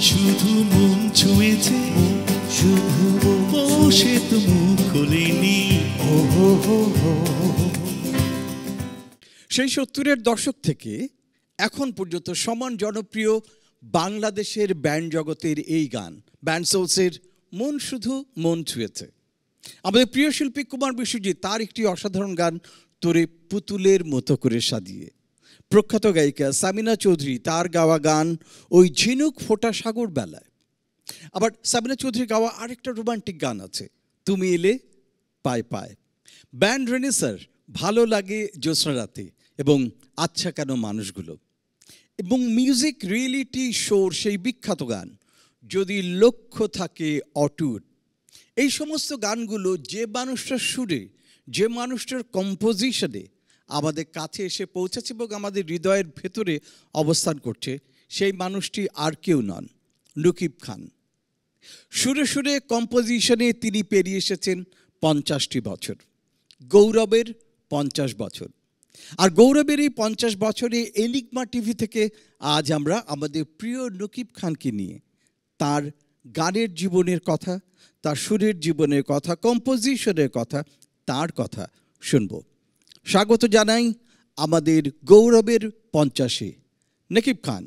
শুধু মন ছুঁয়েছে, শুধু বসে তো মুখ খোলেনি। সেই 70-এর দশক থেকে এখন পর্যন্ত সমান জনপ্রিয় বাংলাদেশের ব্যান্ড জগতের এই গান ব্যান্ড সোলসের মন শুধু মন ছুঁয়েছে। আমাদের প্রিয় শিল্পী কুমার বিশ্বজিৎ তার একটি অসাধারণ গান তোরে পুতুলের মতো করে সাজিয়ে, প্রখ্যাত গায়িকা সামিনা চৌধুরী তার গাওয়া গান ওই ঝিনুক ফোটা সাগর বেলায়। আবার সামিনা চৌধুরী গাওয়া আরেকটা রোমান্টিক গান আছে তুমি এলে পায় পায়। ব্যান্ড রেনেসার ভালো লাগে জ্যোৎস্না রাতে এবং আচ্ছা কেন মানুষগুলো, এবং মিউজিক রিয়েলিটি শোর সেই বিখ্যাত গান যদি লক্ষ্য থাকে অটুট। এই সমস্ত গানগুলো যে মানুষটার সুরে, যে মানুষটার কম্পোজিশনে আমাদের কাছে এসে পৌঁছেছে এবং আমাদের হৃদয়ের ভেতরে অবস্থান করছে, সেই মানুষটি আর কেউ নন, নকিব খান। সুরে সুরে কম্পোজিশনে তিনি পেরিয়ে এসেছেন 50টি বছর, গৌরবের 50 বছর। আর গৌরবের এই 50 বছরে এনিগমা টিভি থেকে আজ আমরা আমাদের প্রিয় নকিব খানকে নিয়ে তার গানের জীবনের কথা, তার সুরের জীবনের কথা, কম্পোজিশনের কথা, তার কথা শুনব। স্বাগত জানাই আমাদের গৌরবের 50-এ নকিব খান।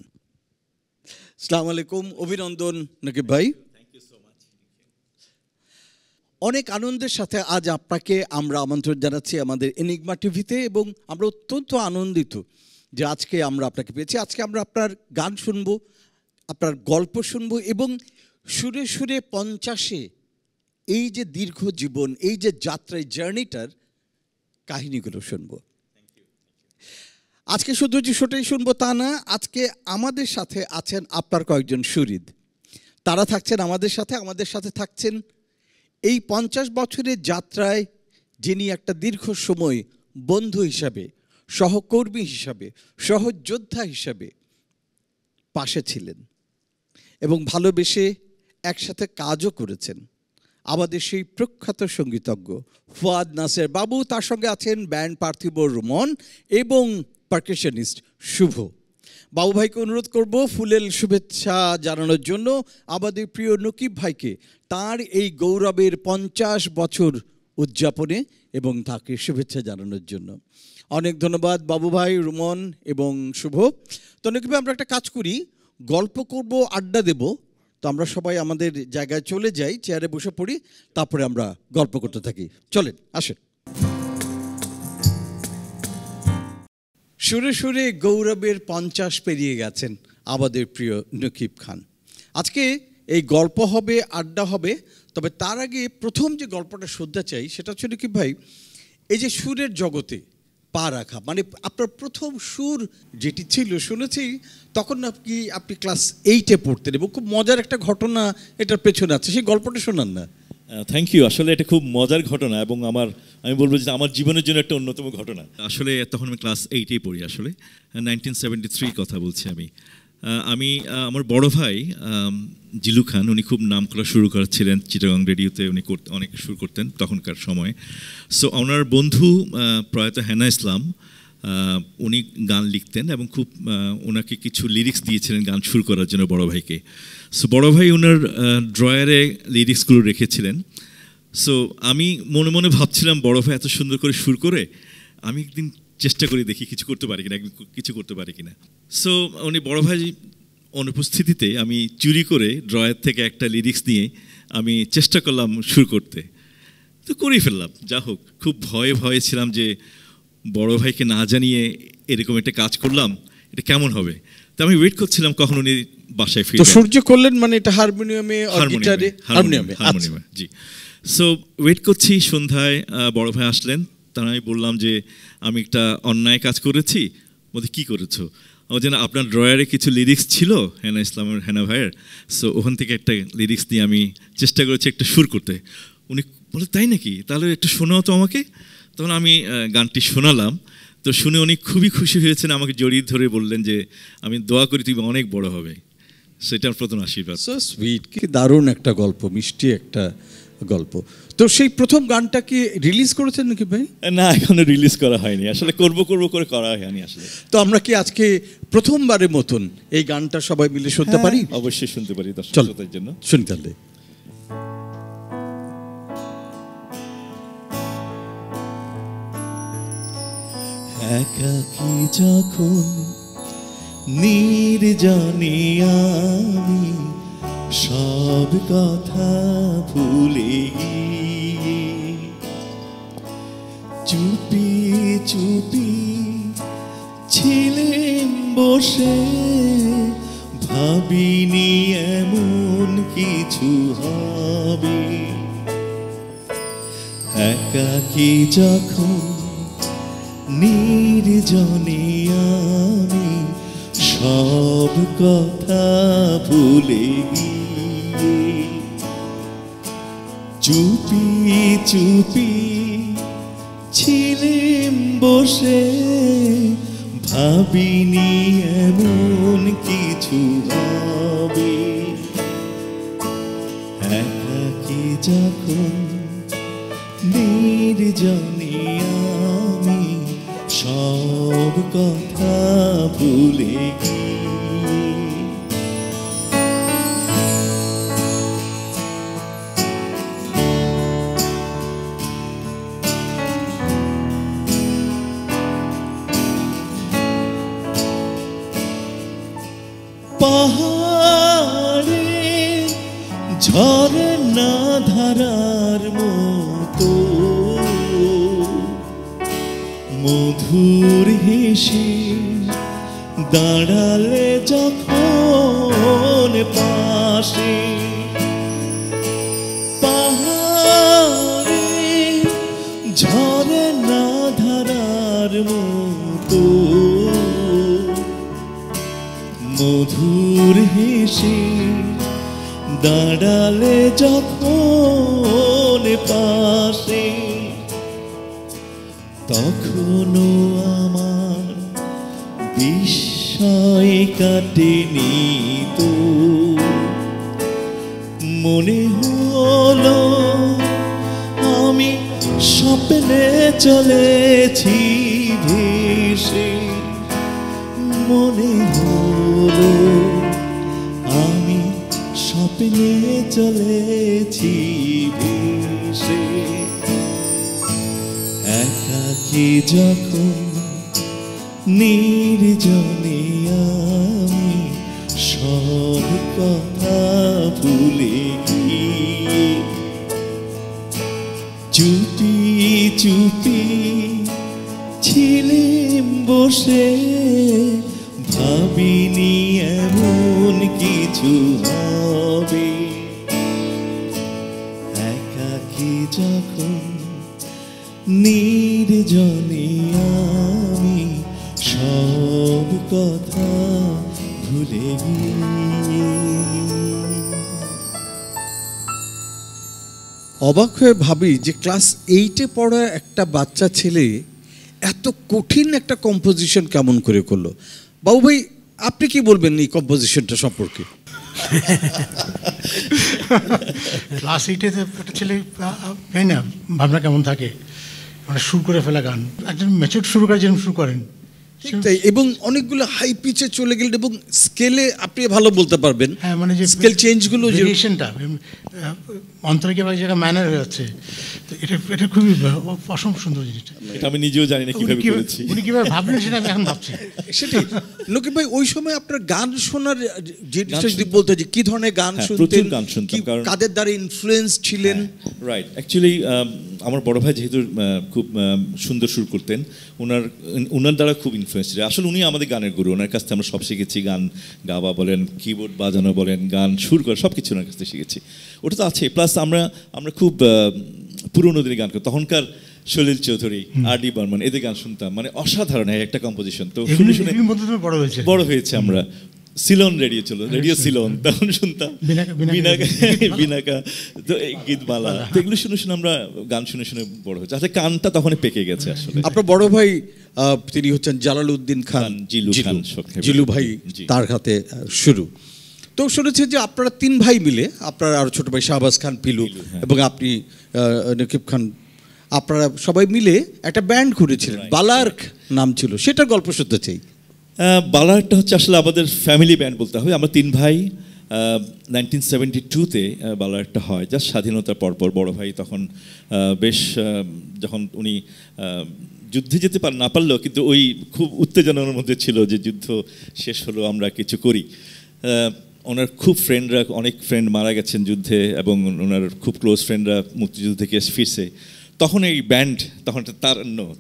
আসসালামু আলাইকুম, অভিনন্দন নকিব ভাই। অনেক আনন্দের সাথে আজ আপনাকে আমরা আমন্ত্রণ জানাচ্ছি আমাদের এনিগমা টিভিতে, এবং আমরা অত্যন্ত আনন্দিত যে আজকে আমরা আপনাকে পেয়েছি। আজকে আমরা আপনার গান শুনবো, আপনার গল্প শুনবো, এবং সুরে সুরে 50-এ এই যে দীর্ঘ জীবন, এই যে যাত্রা, এই জার্নিটার কাহিনীগুলো শুনবো। আজকে শুধু যে শোটাই শুনবো তা না, আজকে আমাদের সাথে আছেন আপনার কয়েকজন সুহৃদ, তারা থাকছেন আমাদের সাথে থাকছেন এই 50 বছরের যাত্রায় যিনি একটা দীর্ঘ সময় বন্ধু হিসাবে, সহকর্মী হিসাবে, সহযোদ্ধা হিসাবে পাশে ছিলেন এবং ভালোবেসে একসাথে কাজও করেছেন। আমাদের সেই প্রখ্যাত সঙ্গীতজ্ঞ ফুয়াদ নাসের বাবু, তার সঙ্গে আছেন ব্যান্ড পার্থিব রুমন এবং পারকাশনিস্ট শুভ। বাবু ভাইকে অনুরোধ করব ফুলেল শুভেচ্ছা জানানোর জন্য আমাদের প্রিয় নকিব ভাইকে তার এই গৌরবের 50 বছর উদযাপনে এবং তাকে শুভেচ্ছা জানানোর জন্য। অনেক ধন্যবাদ বাবু ভাই, রুমন এবং শুভ। তো নকিব ভাই, আমরা একটা কাজ করি, গল্প করব, আড্ডা দেব। তো আমরা সবাই আমাদের জায়গায় চলে যাই, চেয়ারে বসে পড়ি, তারপরে আমরা গল্প করতে থাকি। চলেন, আসেন। সুরে সুরে গৌরবের 50 পেরিয়ে গেছেন আমাদের প্রিয় নকিব খান। আজকে এই গল্প হবে, আড্ডা হবে, তবে তার আগে প্রথম যে গল্পটা শুনতে চাই সেটা হচ্ছে নকিব ভাই, এই যে সুরের জগতে পা রাখা, মানে আপনার প্রথম সুর যেটি ছিল, শুনেছি তখন আপনি ক্লাস 8-এ পড়তেন এবং খুব মজার একটা ঘটনা এটার পেছনে আছে, সেই গল্পটা শোনান না। Thank you. আসলে এটা খুব মজার ঘটনা এবং আমি বলবো যে আমার জীবনের জন্য একটা অন্যতম ঘটনা। আসলে তখন আমি ক্লাস 8-এই পড়ি, আসলে 1973 কথা বলছি আমি আমার বড় ভাই জিলু খান, উনি খুব নাম করা শুরু করেছিলেন চিটাগাং রেডিওতে, উনি অনেক শুরু করতেন তখনকার সময়ে। সো ওনার বন্ধু প্রয়াত হেনা ইসলাম, উনি গান লিখতেন এবং খুব ওনাকে কিছু লিরিক্স দিয়েছিলেন গান শুরু করার জন্য বড় ভাইকে। সো বড় ভাই ওনার ড্রয়ারে লিরিক্সগুলো রেখেছিলেন। সো আমি মনে মনে ভাবছিলাম বড় ভাই এত সুন্দর করে সুর করে, আমি একদিন চেষ্টা করে দেখি কিছু করতে পারি কিনা। সো উনি বড় ভাই অনুপস্থিতিতে আমি চুরি করে ড্রয়ার থেকে একটা লিরিক্স নিয়ে আমি চেষ্টা করলাম সুর করতে, তো করেই ফেললাম। যা হোক, খুব ভয়ে ছিলাম যে বড় ভাইকে না জানিয়ে এরকম একটা কাজ করলাম, এটা কেমন হবে। তো আমি ওয়েট করছিলাম কখন উনি বাসায় ফিরবেন। তো সূর্য করলেন মানে এটা হারমোনিয়ামে, হারমোনিয়ামে, জি। সো ওয়েট করছি, সন্ধ্যায় বড় ভাই আসলেন। তার আমি বললাম যে আমি একটা অন্যায় কাজ করেছি। বলতে কী করেছো? আমার যেন আপনার ড্রয়ারে কিছু লিরিক্স ছিল হেনা ইসলামের, হেনা ভাইয়ের। সো ওখান থেকে একটা লিরিক্স নিয়ে আমি চেষ্টা করেছি একটা সুর করতে। উনি বলে তাই নাকি, তাহলে একটু শোনাও তো আমাকে। তখন আমি গানটি শোনালাম। তো শুনে উনি খুবই খুশি হয়েছেন, আমাকে জড়িয়ে ধরে বললেন যে আমি দোয়া করি তুমি অনেক বড় হবে। সেটার প্রথম আশীর্বাদ। সো সুইট, কি দারুণ একটা গল্প, মিষ্টি একটা গল্প। তো সেই প্রথম গানটা কি রিলিজ করেছেন নাকি ভাই? না, এখনো রিলিজ করা হয়নি আসলে, করব করে করা হয়নি আসলে। তো আমরা কি আজকে প্রথমবারের মতন এই গানটা সবাই মিলে শুনতে পারি? অবশ্যই শুনতে পারি চল দর্শকদের জন্য। শুনি তাহলে। একাকী যখন নির্জনে আমি সব কথা ভুলে গিয়ে চুপি চুপি ছিলেন বসে, ভাবিনি এমন কিছু হবে। একাকী যখন নির্জনে আমি সব কথা ভুলে গিয়ে চুপি চুপি ছিলেম বসে, ভাবিনি এমন কিছু হবে। একাকী যখন নির্জনে আমি সব কথা ভুলে গিয়ে পাহাড়ে ঝরনা ধারার মতো মধুর হেসে দাঁড়ালে যখন পাশে, পাহাড়ে ঝরনা ধারার মতো মধুর হেসে দাঁড়ালে যখন পাশে, তখনও আমার বিস্ময় কাটেনি তো, মনে হলো আমি স্বপ্নে চলেছি ভেসে, মনে হলো আমি স্বপ্নে চলেছি ভেসে। একাকী যখন নির্জনে আমি সব কথা ভুলে গিয়ে চুপি চুপি ছিলেম বসে, ভাবিনি এমন কিছু হবে। একাকী যখন নির্জনে আমি সব কথা ভুলে গিয়ে। অবাক হয়ে ভাবি যে ক্লাস 8-এ পড়া একটা বাচ্চা ছেলে এত কঠিন একটা কম্পোজিশন কেমন করে করলো। বাবু ভাই, আপনি কি বলবেন এই কম্পোজিশনটা সম্পর্কে? ক্লাস 8-এ একটা ছেলে তাই না ভাবনা কেমন থাকে, মানে সুর করে ফেলা গান, একজন ম্যাচিউর সুরকার যেরকম শুরু করেন তাই, এবং অনেকগুলো হাই পিচে চলে গেলেন এবং স্কেলে আপনি ভালো বলতে পারবেন। হ্যাঁ, মানে যে স্কেল চেঞ্জগুলো, ভেরিয়েশনটা অন্তরে কি ভাই জায়গা ম্যানার হয়ে যাচ্ছে, তো এটা খুবই অসম সুন্দর জিনিসটা। এটা আমি নিজেও জানি না কিভাবে করেছি, উনি কিভাবে ভাবলেন সেটা আমি এখন ভাবছি। সেটাই লোকে ভাই, ওই সময় আপনার গান শোনার জিনিসটা যদি বলতে, যে কি ধরনের গান শুনতেন, গান শুনতাম, কারণ কাদের দ্বারা ইনফ্লুয়েন্স ছিলেন? রাইট, অ্যাকচুয়ালি আমার বড় ভাই যেহেতু খুব সুন্দর সুর করতেন, ওনার দ্বারা খুব ইনফ্লুয়েন্স ছিল। আসলে উনি আমাদের গানের গুরু, ওনার কাছ থেকে আমরা সব শিখেছি, গান গাওয়া বলেন, কিবোর্ড বাজানো বলেন, গান সুর করা, সব কিছু ওনার কাছ থেকে শিখেছি। ওটা তো আছে, প্লাস আমরা খুব পুরোনো দিনের গান করতাম। তখনকার সলিল চৌধুরী, আর ডি বর্মন, এদের গান শুনতাম, মানে অসাধারণ একটা কম্পোজিশন। তো শুনে শুনে বড় হয়েছে আমরা। সিলন রেডিও ছিল, রেডিও সিলন, তখন শুনতাম বিনাকা, তো গীতমালা, তো এগুলো শুনে শুনে আমরা গান শুনে শুনে বড় হয়েছে। আসলে কানটা তখন পেকে গেছে আসলে। আপনার বড় ভাই তিনি হচ্ছেন জালালউদ্দিন খান, জিলু খান, জিলু ভাই, তার হাতে শুরু। তো শুনেছি যে আপনারা 3 ভাই মিলে, আপনার আরো ছোট ভাই শাহবাজ খান পিলু এবং আপনি নকিব খান, আপনারা সবাই মিলে একটা ব্যান্ড করেছিলেন, বালার্ক নাম ছিল, সেটার গল্প শুনতে চাই। বালার্কটা হচ্ছে আসলে আমাদের ফ্যামিলি ব্যান্ড বলতে হবে। আমরা 3 ভাই। 1972-তে বালার্কটা হয়, জাস্ট স্বাধীনতার পরপর। বড় ভাই তখন বেশ, যখন উনি যুদ্ধে যেতে না পারলেও কিন্তু ওই খুব উত্তেজনার মধ্যে ছিল যে যুদ্ধ শেষ হলো, আমরা কিছু করি। ওনার খুব ফ্রেন্ডরা, অনেক ফ্রেন্ড মারা গেছেন যুদ্ধে, এবং ওনার খুব ক্লোজ ফ্রেন্ডরা মুক্তিযুদ্ধ থেকে ফিরছে। তখন এই ব্যান্ড, তখন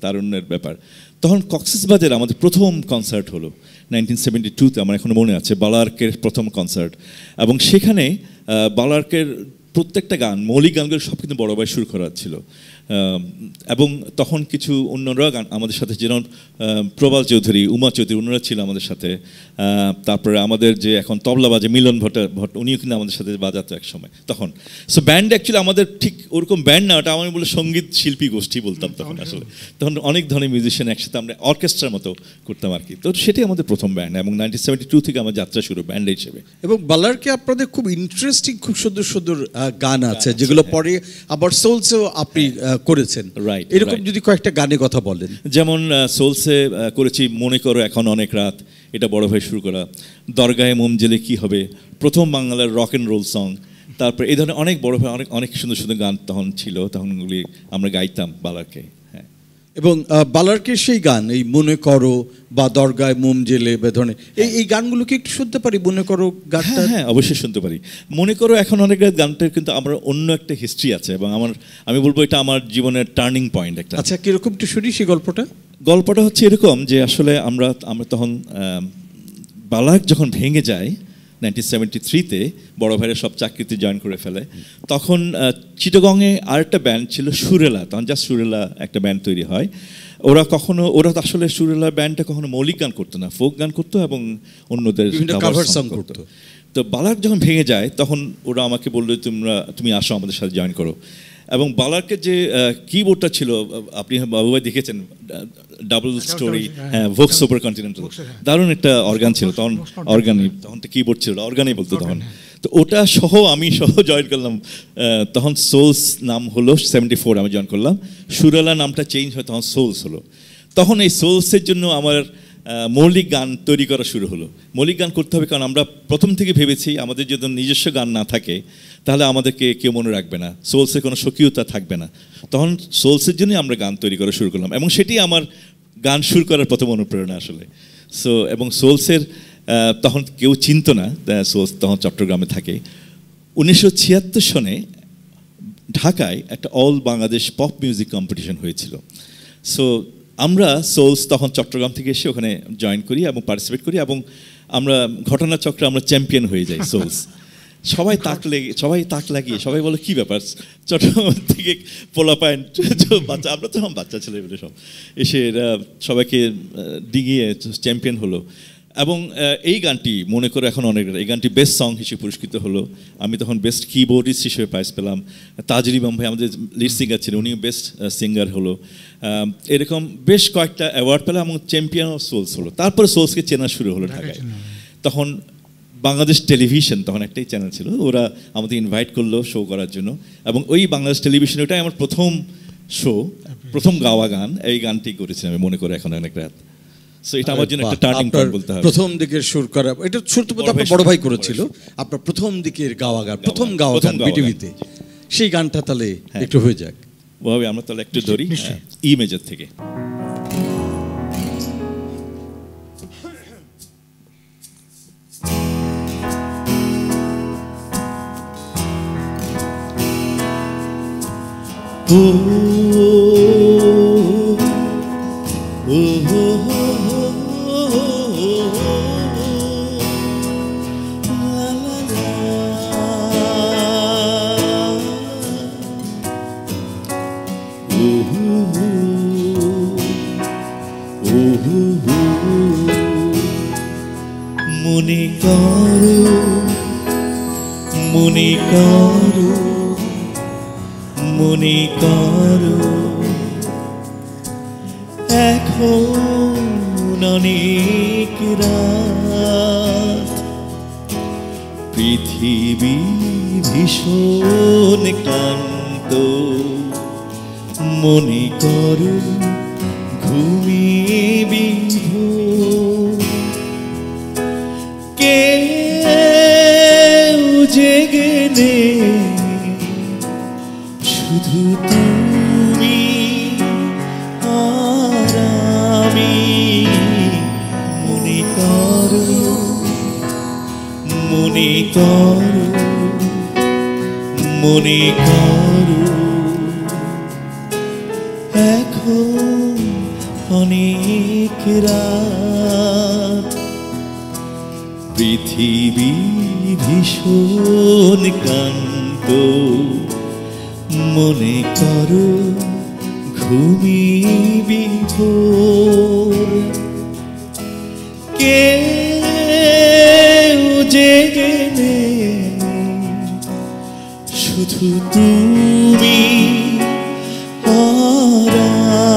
তারুণ্যের ব্যাপার। তখন কক্সবাজারে আমাদের প্রথম কনসার্ট হলো 1972-তে, আমার এখনো মনে আছে, বালার্কের প্রথম কনসার্ট। এবং সেখানে বালার্কের প্রত্যেকটা গান, মৌলিক গানগুলো সব কিন্তু বড় ভাই সুর করা ছিল। এবং তখন কিছু অন্যরা গান আমাদের সাথে, যেমন প্রবাল চৌধুরী, উমা চৌধুরী, ওনারা ছিল আমাদের সাথে। তারপরে আমাদের যে এখন তবলা বাজে মিলন ভট্ট, উনিও কিন্তু আমাদের সাথে বাজাতো এক সময় তখন। সো ব্যান্ড অ্যাকচুয়ালি আমাদের ঠিক ওরকম ব্যান্ড না, ওটা আমি বলে সঙ্গীত শিল্পী গোষ্ঠী বলতাম তখন। আসলে তখন অনেক ধরনের মিউজিশিয়ান একসাথে আমরা অর্কেস্ট্রার মতো করতাম আর কি। তো সেটাই আমাদের প্রথম ব্যান্ড, এবং 1972 থেকে আমার যাত্রা শুরু ব্যান্ড হিসেবে। এবং বালার্কে আপনাদের খুব ইন্টারেস্টিং, খুব সুন্দর সুন্দর গান আছে, যেগুলো পরে আবার সোলসেও আপনি করেছেন। রাইট, এরকম যদি কয়েকটা গানের কথা বলেন। যেমন সোলসে করেছি মনে করো এখন অনেক রাত, এটা বড় ভাই শুরু করা। দরগায় মোম জেলে কি হবে, প্রথম বাংলার রক অ্যান্ড রোল সং। তারপর এই ধরনের অনেক বড় ভাই অনেক সুন্দর সুন্দর গান তখন ছিল, তখনগুলি আমরা গাইতাম বালার্কে। হ্যাঁ, এবং বালার্কের সেই গান, এই মনে করো বা দরগায় মোম জেলে বা ধরনের এই গানগুলো কি একটু শুনতে পারি? মনে করো গানটা। হ্যাঁ, অবশ্যই শুনতে পারি। মনে করো এখন অনেক রাত গানটার কিন্তু আমার অন্য একটা হিস্ট্রি আছে, এবং আমি বলবো এটা আমার জীবনের টার্নিং পয়েন্ট একটা। আচ্ছা, কিরকম একটু শুনি সেই গল্পটা হচ্ছে এরকম যে আসলে আমরা তখন বালার্ক যখন ভেঙে যায় 1973-তে, বড় ভাইয়ের সব চাকরিতে জয়েন করে ফেলে, তখন চিটাগংয়ে আরেকটা ব্যান্ড ছিল সুরেলা, তখন জাস্ট সুরেলা একটা ব্যান্ড তৈরি হয়। ওরা আসলে সুরেলা ব্যান্ডটা কখনো মৌলিক গান করতো না, ফোক গান করতো এবং অন্যদের কভার সং করতো। তো বালার্ক যখন ভেঙে যায় তখন ওরা আমাকে বললো, তুমি আসো আমাদের সাথে জয়েন করো। এবং বালার্কের যে কিবোর্ডটা ছিল, আপনি বাবুভাই দেখেছেন, ডাবল স্টোরি, হ্যাঁ, ভোক্স সুপার কন্টিনেন্টাল, দারুণ একটা অর্গান ছিল তখন। তখন তো কিবোর্ড ছিল, অর্গানই বলতো তখন। তো ওটা আমি জয়েন করলাম। তখন সোলস নাম হলো 74, আমি জয়েন করলাম। সুরেলা নামটা চেঞ্জ হয়, তখন সোলস হলো। তখন এই সোলসের জন্য আমার মৌলিক গান তৈরি করা শুরু হলো। মৌলিক গান করতে হবে, কারণ আমরা প্রথম থেকে ভেবেছি আমাদের যদি নিজস্ব গান না থাকে তাহলে আমাদেরকে কেউ মনে রাখবে না, সোলসের কোনো স্বকীয়তা থাকবে না। তখন সোলসের জন্যই আমরা গান তৈরি করা শুরু করলাম, এবং সেটি আমার গান শুরু করার প্রথম অনুপ্রেরণা আসলে। এবং সোলসের তখন কেউ চিনত না, সোলস তখন চট্টগ্রামে থাকে। 1976 সনে ঢাকায় একটা all Bangladesh pop music competition হয়েছিল। আমরা সোলস তখন চট্টগ্রাম থেকে এসে ওখানে জয়েন করি এবং পার্টিসিপেট করি, এবং আমরা ঘটনাচক্রে আমরা চ্যাম্পিয়ন হয়ে যাই সোলস। সবাই তাক লাগিয়ে সবাই বলে কি ব্যাপার, চট্টগ্রাম থেকে পোলাপাইন বাচ্চা, আমরা তখন বাচ্চা ছেলে বলে সব এসে সবাইকে ডিঙিয়ে চ্যাম্পিয়ন হলো। এবং এই গানটি মনে করে এখন অনেক, এই গানটি বেস্ট সং হিসেবে পুরস্কৃত হলো। আমি তখন বেস্ট কিবোর্ডিস্ট হিসেবে প্রাইজ পেলাম। তাজরি ভাই আমাদের লিড সিঙ্গার ছিলেন, উনিও বেস্ট সিঙ্গার হলো। এরকম বেশ কয়েকটা অ্যাওয়ার্ড পেলাম, এবং চ্যাম্পিয়ন অফ সোলস হলো। তারপরে সোলসকে চেনা শুরু হলো ঢাকায়। তখন বাংলাদেশ টেলিভিশন, তখন একটাই চ্যানেল ছিল, ওরা আমাদের ইনভাইট করলো শো করার জন্য। এবং ওই বাংলাদেশ টেলিভিশন, ওটাই আমার প্রথম শো, প্রথম গাওয়া গান। এই গানটি করেছিলাম আমি মনে করে এখন অনেক রাত। এটা আমার জন্য একটা টার্নিং পয়েন্ট বলতে হবে। প্রথম দিকের সুর করা, এটা সুর তো আপনার বড় ভাই করেছিল, আপনার প্রথম দিকের গাওয়া গান, প্রথম গাওয়া গান বিটিভিতে, সেই গানটা তাহলে একটু হয়ে যাক। ওভাবে আমরা তাহলে একটু ধরি ই মেজর থেকে। মনে করো, মনে করো, মনে করো, এখন অনেক রাত, পৃথিবী ভীষণ ক্লান্ত, মনে করো ঘুমিয়ে বিভোর, কেউ জেগে নেই, শুধু তুমি আর আমি। মনে করো, মনে করো, মনে করো, এখন অনেক রাত, পৃথিবী ভীষণ ক্লান্ত, মনে করো ঘুমিয়ে বিভোর, কেউ জেগে নেই, শুধু তুমি আর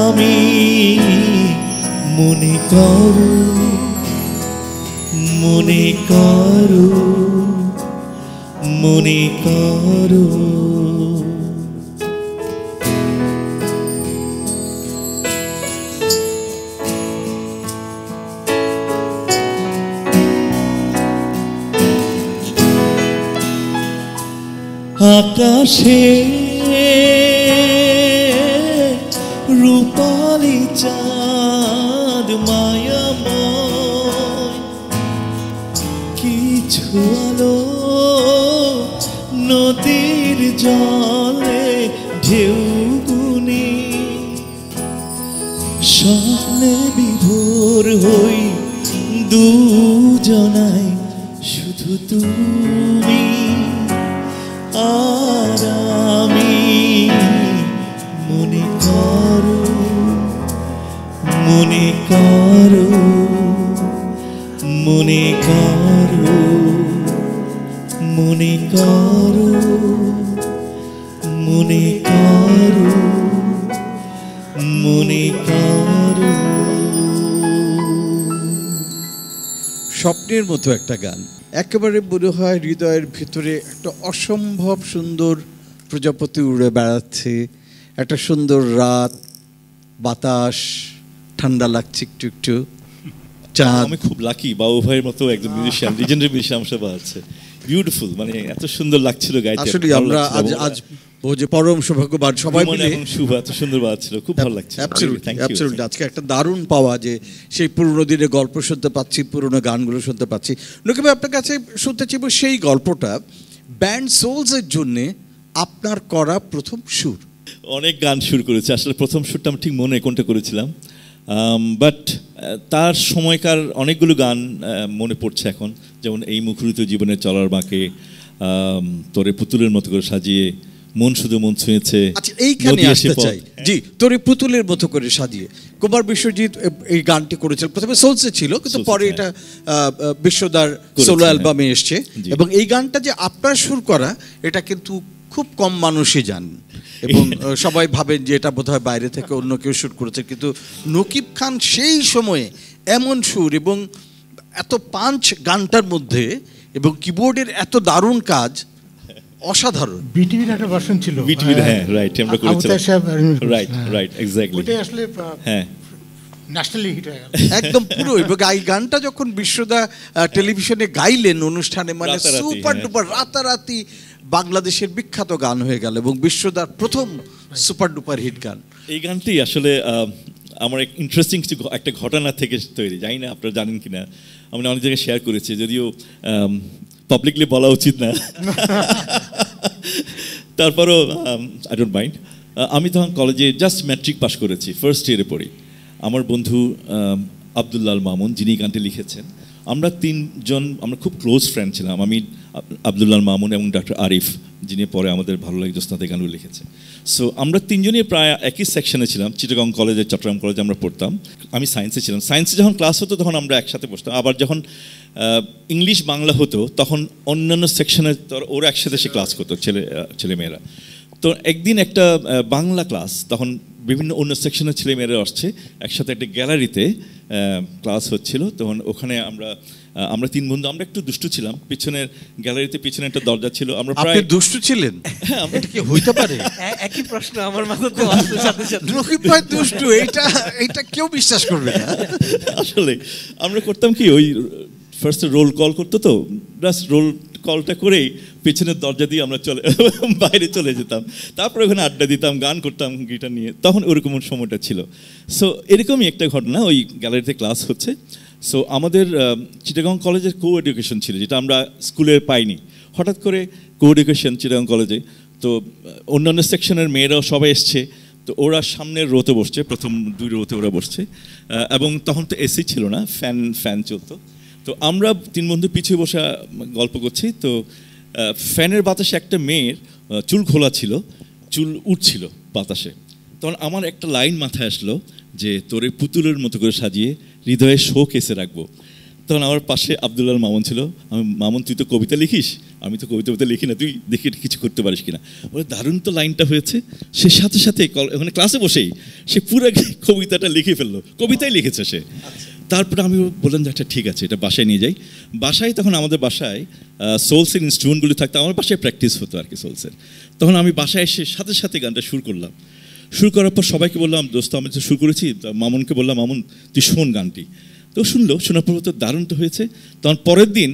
আমি। মনে করো, মনে করো, মনে করো। আকাশে রূপালি চাঁদ মায়াময়, কিছু আলো নদীর জলে ঢেউ গুনি, স্বপ্নে বিভোর হই দুজনাই, শুধু তুমি আর আমি। মনে করো, মনে করো, মনে করো, মনে করো, মনে করো, মনে করো। স্বপ্নের মতো একটা গান, একেবারে মনে হয় হৃদয়ের ভিতরে একটা অসম্ভব সুন্দর প্রজাপতি উড়ে বেড়াচ্ছে, একটা সুন্দর রাত, বাতাস ঠান্ডা লাগছে একটু একটু, চাঁদ। আমি খুব লাকি, বাবু ভাইয়ের মতো একজন মিউজিশিয়ান, লিজেন্ডারি মিউজিশিয়ান আমার সাথে আছে। বিউটিফুল, মানে এত সুন্দর লাগছিল গাইতে। আসলে আমরা আজ যে পরম সৌভাগ্যবান সবাই মিলে, শুভ এত সুন্দর বাজছিল, খুব ভালো লাগছে। অ্যাবসলিউটলি আজকে একটা দারুণ পাওয়া যে সেই পুরনো দিনের গল্প শুনতে পাচ্ছি, পুরনো গানগুলো শুনতে পাচ্ছি। নকিব ভাই, আপনার কাছে শুনতে চাইব সেই গল্পটা, ব্যান্ড সোলসের জন্যে আপনার করা প্রথম সুর। অনেক গান শুরু করেছে, আসলে প্রথম সুরটা আমি ঠিক মনে কোনটা করেছিলাম, বাট তার সময়কার অনেকগুলো গান মনে পড়ছে এখন, যেমন এই মুখরিত জীবনে চলার বাঁকে, তোরে পুতুলের মতো করে সাজিয়ে, মন শুধু মন ছুঁয়েছে। আচ্ছা, এইখানে আসতে চাই। জি, তোরে পুতুলের মতো করে সাজিয়ে কুমার বিশ্বজিৎ এই গানটি করেছিল, প্রথমে সোলসে ছিল কিন্তু পরে এটা বিশ্বদার সোলো অ্যালবামে এসছে। এবং এই গানটা যে আপনার সুর করা, এটা কিন্তু খুব কম মানুষই জানেন এবং সবাই ভাবেন যে এটা বোধহয় বাইরে থেকে অন্য কেউ সুর করেছে, কিন্তু নকিব খান সেই সময়ে এমন সুর এবং এত পাঞ্চ গানটার মধ্যে এবং কিবোর্ডের এত দারুণ কাজ, অসাধারণ। বিটিভির একটা ভার্সন ছিল, বিটিভির, হ্যাঁ রাইট, আমরা করেছিলাম, রাইট রাইট এক্স্যাক্টলি, ওটাই আসলে হ্যাঁ ন্যাশনালি হিট হয়ে গেল একদম পুরো। এবং এই গানটা যখন বিশ্বদা টেলিভিশনে গাইলেন অনুষ্ঠানে, মানে সুপার ডুপার রাতারাতি বাংলাদেশের বিখ্যাত গান হয়ে গেল এবং বিশ্বদার প্রথম সুপার ডুপার হিট গান। এই গানটি আসলে আমার ইন্টারেস্টিং একটা ঘটনা থেকে তৈরি, জানি না আপনারা জানেন কিনা, আমি অনেক জায়গায় শেয়ার করেছি, যদিও পাবলিকলি বলা উচিত না, তারপরও আই ডোন্ট মাইন্ড। আমি তখন কলেজে জাস্ট ম্যাট্রিক পাস করেছি, ফার্স্ট ইয়ারে পড়ি। আমার বন্ধু আব্দুল্লাহ মামুন, যিনি গানটি লিখেছেন, আমরা তিনজন, আমরা খুব ক্লোজ ফ্রেন্ড ছিলাম। আমি, আব্দুল্লাহ মামুন এবং ডক্টর আরিফ, যিনি পরে আমাদের ভালো লাগে জ্যোৎস্নাতে গানগুলো লিখেছে। সো আমরা তিনজনই প্রায় একই সেকশনে ছিলাম, চিটাগং কলেজে, চট্টগ্রাম কলেজে আমরা পড়তাম। আমি সায়েন্সে ছিলাম, সায়েন্সে যখন ক্লাস হতো তখন আমরা একসাথে বসতাম, আবার যখন ইংলিশ বাংলা হতো তখন অন্যান্য সেকশনে ওরা একসাথে সে ক্লাস করতো, ছেলেমেয়েরা। তো একদিন একটা বাংলা ক্লাস, তখন বিভিন্ন অন্য সেকশনের ছেলেমেয়েরা আসছে একসাথে একটা গ্যালারিতে ক্লাস হচ্ছিল। তখন ওখানে আমরা 3 বন্ধু, আমরা একটু দুষ্টু ছিলাম। পিছনের গ্যালারিতে পিছনে একটা দরজা ছিল, আমরা আপনি প্রায় দুষ্টু ছিলেন? এটা কি হইতে পারে? একই প্রশ্ন আমার মাথাতে আসছে সাথে সাথে। রকিব ভাই দুষ্টু, এটা কেউ বিশ্বাস করবে না। আসলে আমরা করতাম কি, ওই ফার্স্টে রোল কল করতো, তো জাস্ট রোল কলটা করেই পেছনের দরজা দিয়ে আমরা বাইরে চলে যেতাম। তারপরে ওখানে আড্ডা দিতাম, গান করতাম গিটার নিয়ে। তখন ওরকম সময়টা ছিল। সো এরকমই একটা ঘটনা, ওই গ্যালারিতে ক্লাস হচ্ছে। সো আমাদের চিটাগাং কলেজের কো এডুকেশন ছিল, যেটা আমরা স্কুলে পাইনি। হঠাৎ করে কো এডুকেশন চিটাগাং কলেজে, তো অন্যান্য সেকশনের মেয়েরাও সবাই এসছে। তো ওরা সামনের রোতে বসছে, প্রথম 2 রোতে ওরা বসছে, এবং তখন তো এসি ছিল না, ফ্যান চলতো। তো আমরা 3 বন্ধু পিছিয়ে বসে গল্প করছি। তো ফ্যানের বাতাসে একটা মেয়ের চুল খোলা ছিল, চুল উঠছিল বাতাসে। তখন আমার একটা লাইন মাথায় আসলো যে তোরে পুতুলের মতো করে সাজিয়ে হৃদয়ে শোক এসে রাখবো। তখন আমার পাশে আব্দুল্লাহ মামুন ছিল। আমি, মামুন তুই তো কবিতা লিখিস, আমি তো কবিতা লিখি না, তুই দেখি কিছু করতে পারিস কিনা। বলে দারুণ তো লাইনটা হয়েছে। সে সাথে সাথে ওখানে ক্লাসে বসেই সে পুরো কবিতাটা লিখে ফেললো, কবিতাই লিখেছে সে। তারপরে আমি বললাম যে আচ্ছা ঠিক আছে, এটা বাসায় নিয়ে যাই। বাসায় তখন আমাদের বাসায় সোলসের ইনস্ট্রুমেন্টগুলি থাকতো, আমার বাসায় প্র্যাকটিস হতো আর কি সোলসের। তখন আমি বাসায় এসে সাথে সাথে গানটা শুরু করলাম। শুরু করার পর সবাইকে বললাম দোস্ত আমি তো শুরু করেছি। মামুনকে বললাম মামুন তুই শোন গানটি। তো শুনলো, শোনার পর তো দারুণ তো হয়েছে। তখন পরের দিন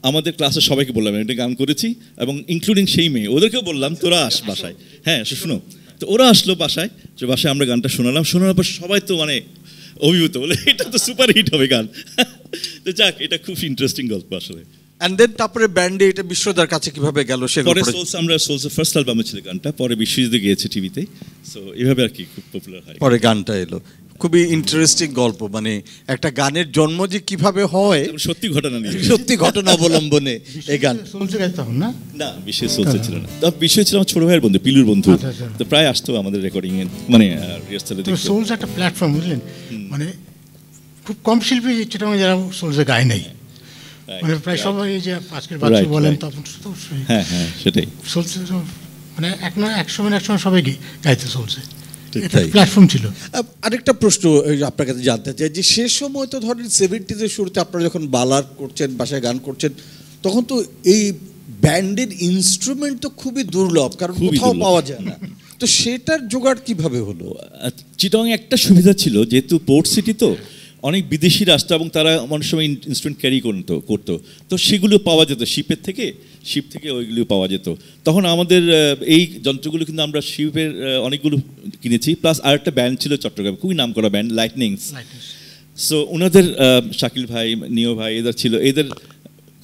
আমাদের ক্লাসে সবাইকে বললাম একটা গান করেছি, এবং ইনক্লুডিং সেই মেয়ে, ওদেরকেও বললাম তোরা আস বাসায়। হ্যাঁ শুনো। তো ওরা আসলো বাসায়, যে বাসায় আমরা গানটা শোনালাম। শোনার পর সবাই তো মানে অভিভূত, বলে এটা তো সুপার হিট হবে গান। তো যাক, এটা খুব ইন্টারেস্টিং গল্প আসলে। এন্ড দেন তারপরে ব্যান্ডে এটা বিশ্বদার কাছে কিভাবে গেল? পরে আমরা সোলসের ফার্স্ট অ্যালবামে ছিল গানটা, পরে বিশ্বজিৎ গিয়েছে টিভিতে। সো এইভাবে আর কি খুব পপুলার হয়। পরে গানটা এলো। খুবই ইন্টারেস্টিং গল্প, মানে একটা গানের জন্ম যে কিভাবে হয় সত্যি ঘটনা নিয়ে, সত্যি ঘটনা অবলম্বনে এই গান। সোলসে গাইতে তখন না? না, বিশেষ সোলসে ছিল না। তখন বিশেষ ছিল আমার ছোট ভাইয়ের বন্ধু, পিলুর বন্ধু। তো প্রায় আসতো আমাদের রেকর্ডিং এ, মানে রিহার্সালে দেখতো। সোলস একটা প্ল্যাটফর্ম, বুঝলেন, মানে খুব কম শিল্পী চিটাগাং যারা সোলসে গায় নাই, মানে প্রায় সবাই যে আজকের বাচ্চা বলেন তখন হ্যাঁ হ্যাঁ সেটাই সোলসে, মানে এক সময় সবাই গাইতে সোলসে, প্ল্যাটফর্ম ছিল। আরেকটা প্রশ্ন আপনার কাছে জানতে চাই, যে সে সময় তো ধরেন 70s শুরুতে আপনারা যখন বালার করছেন, বাসায় গান করছেন, তখন তো এই ব্যান্ডের ইনস্ট্রুমেন্ট তো খুবই দুর্লভ, কারণ কোথাও পাওয়া যায় না। তো সেটার জোগাড় কিভাবে হলো? চিটাগাং একটা সুবিধা ছিল, যেহেতু পোর্ট সিটি, তো অনেক বিদেশিরা আসতো এবং তারা অনেক সময় ইনস্ট্রুমেন্ট ক্যারি করতো। তো সেগুলো পাওয়া যেত শিপ থেকে ওইগুলো পাওয়া যেত। তখন আমাদের এই যন্ত্রগুলো কিন্তু আমরা শিপের অনেকগুলো কিনেছি। প্লাস আরেকটা ব্যান্ড ছিল চট্টগ্রামে, খুবই নাম করা ব্যান্ড, লাইটনিংস। সো ওনাদের শাকিল ভাই, নিও ভাই, এদের ছিল, এদের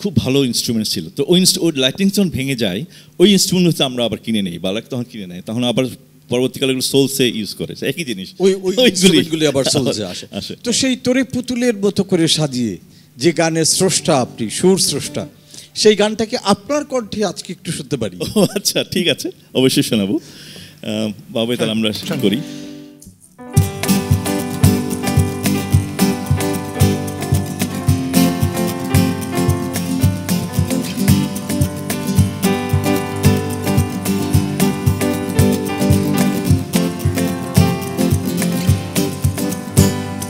খুব ভালো ইনস্ট্রুমেন্টস ছিল। তো ওই লাইটনিংস যখন ভেঙে যায়, ওই ইনস্ট্রুমেন্ট হচ্ছে আমরা আবার কিনে নেই, বালাক তখন কিনে নেয়, তখন আবার পরবর্তীকালে সোলসে ইউজ করে, একই জিনিস, ওইগুলি আবার সোলসে আসে। তো সেই তোরে পুতুলের মতো করে সাজিয়ে যে গানের স্রষ্টা আপনি, সুর স্রষ্টা, সেই গানটাকে আপনার কণ্ঠে আজকে একটু শুনতে পারি? ও আচ্ছা, ঠিক আছে, অবশ্যই শোনাবো। বাবা তাহলে আমরা করি।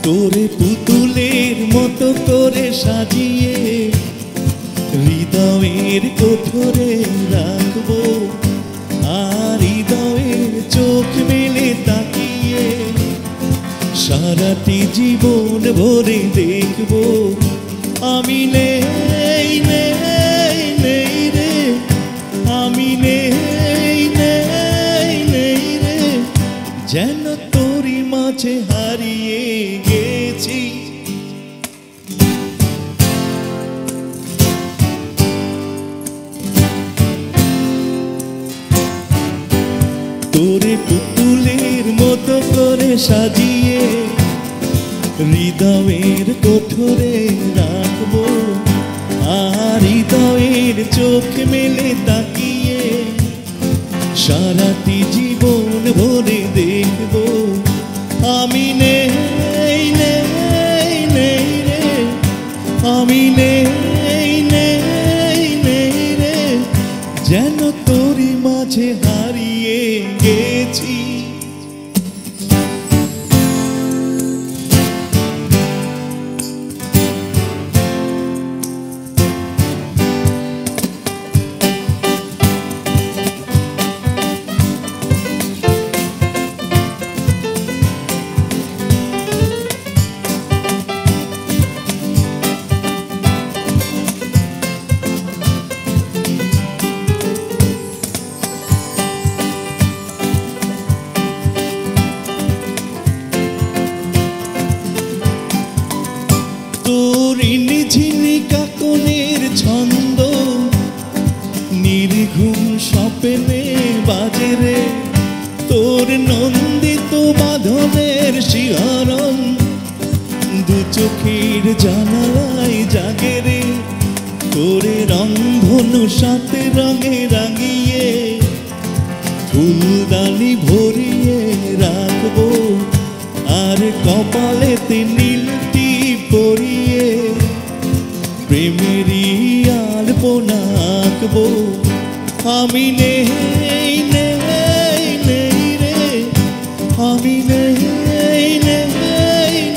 তোরে পুতুলের মতো করে সাজিয়ে হৃদয়ের কোঠরে রাখবো, আর হৃদয়ের চোখ মেলে তাকিয়ে সারাটি জীবন ভরে দেখবো আমি নেই নেই নেই রে, আমি নেই নেই নেই রে, যেন তোরই মাঝে হারিয়ে গেছি। তোরে পুতুলের মতো করে সাজিয়ে হৃদয়ের কোঠরে রাখবো, আর হৃদয়ের চোখ মেলে তাকিয়ে সারাটি জীবন ভরে দেখবো আমি নেই নেই নেই রে, আমি নেই নেই নেই রে, যেন তোরই মাঝে হারিয়ে গেছি। নির্ঘুম স্বপ্নে বাজে রে তোর নন্দিত বাঁধনের শিহরণ, দু চোখের জানালায় জাগে রে তোরে রংধনু সাথে রঙে রাঙিয়ে, ফুলদানি ভরিয়ে রাখবো আর কপালেতে নীলটি পরিয়ে, প্রেমেরই আলপনা আঁকবো আমি নেই নেই নেই রে, আমি নেই নেই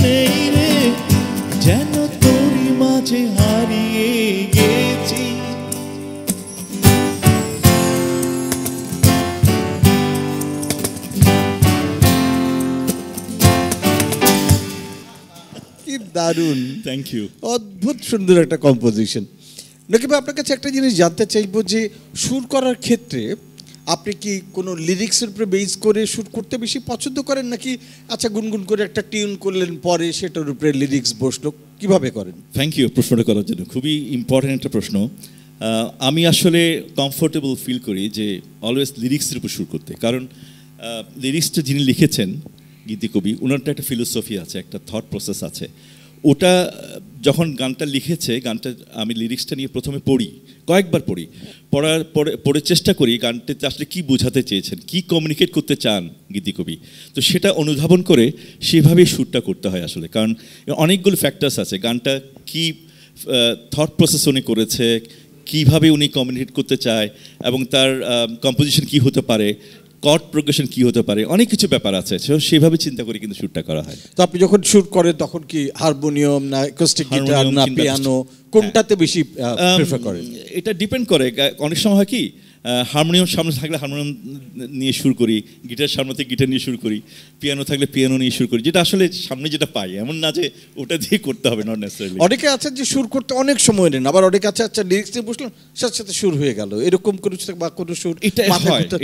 নেই রে, যেন তোরই মাঝে হারিয়ে গেছি। কি দারুণ, থ্যাংক ইউ। অদ্ভুত সুন্দর একটা কম্পোজিশন। নকিব ভাই, আপনার কাছে একটা জিনিস জানতে চাইবো যে সুর করার ক্ষেত্রে আপনি কি কোনো লিরিক্সের উপরে বেস করে সুর করতে বেশি পছন্দ করেন, নাকি আচ্ছা গুনগুন করে একটা টিউন করলেন পরে সেটার উপরে লিরিক্স বসলো, কিভাবে করেন? থ্যাংক ইউ প্রশ্নটা করার জন্য, খুবই ইম্পর্ট্যান্ট একটা প্রশ্ন। আমি আসলে কমফোর্টেবল ফিল করি যে অলওয়েজ লিরিক্সের উপর সুর করতে, কারণ লিরিক্সটা যিনি লিখেছেন গীতিকবি, ওনারটা একটা ফিলোসফি আছে, একটা থট প্রসেস আছে। ওটা যখন গানটা লিখেছে, গানটা আমি লিরিক্সটা নিয়ে প্রথমে পড়ি, কয়েকবার পড়ি, পড়ে চেষ্টা করি গানটাতে আসলে কী বোঝাতে চেয়েছেন, কি কমিউনিকেট করতে চান গীতিকবি। তো সেটা অনুধাবন করে সেভাবেই শ্যুটটা করতে হয় আসলে, কারণ অনেকগুলো ফ্যাক্টার্স আছে। গানটা কি থট প্রসেস উনি করেছে, কীভাবে উনি কমিউনিকেট করতে চায়, এবং তার কম্পোজিশন কি হতে পারে, কর্ড প্রোগ্রেশন কি হতে পারে, অনেক কিছু ব্যাপার আছে। সেভাবে চিন্তা করে কিন্তু শ্যুটটা করা হয়। তো আপনি যখন শুট করেন তখন কি হারমোনিয়াম না অ্যাকোস্টিক গিটার না পিয়ানো, কোনটাতে বেশি প্রেফার করেন? এটা ডিপেন্ড করে। অনেক সময় হয় কি, হারমোনিয়াম সামনে থাকলে হারমোনিয়াম নিয়ে সুর করি, গিটার সামনে থেকে গিটার নিয়ে সুর করি, পিয়ানো থাকলে পিয়ানো নিয়ে সুর করি, যেটা আসলে সামনে যেটা পাই, এমন না যে ওটা দিয়ে করতে হবে, নট নেসেসারিলি। অনেকে আছে যে সুর করতে অনেক সময় নেন, আবার অনেকে আছে আচ্ছা লিরিক্স নিয়ে বসলাম সাথে সাথে সুর হয়ে গেল, এরকম কোনো বা কোনো সুর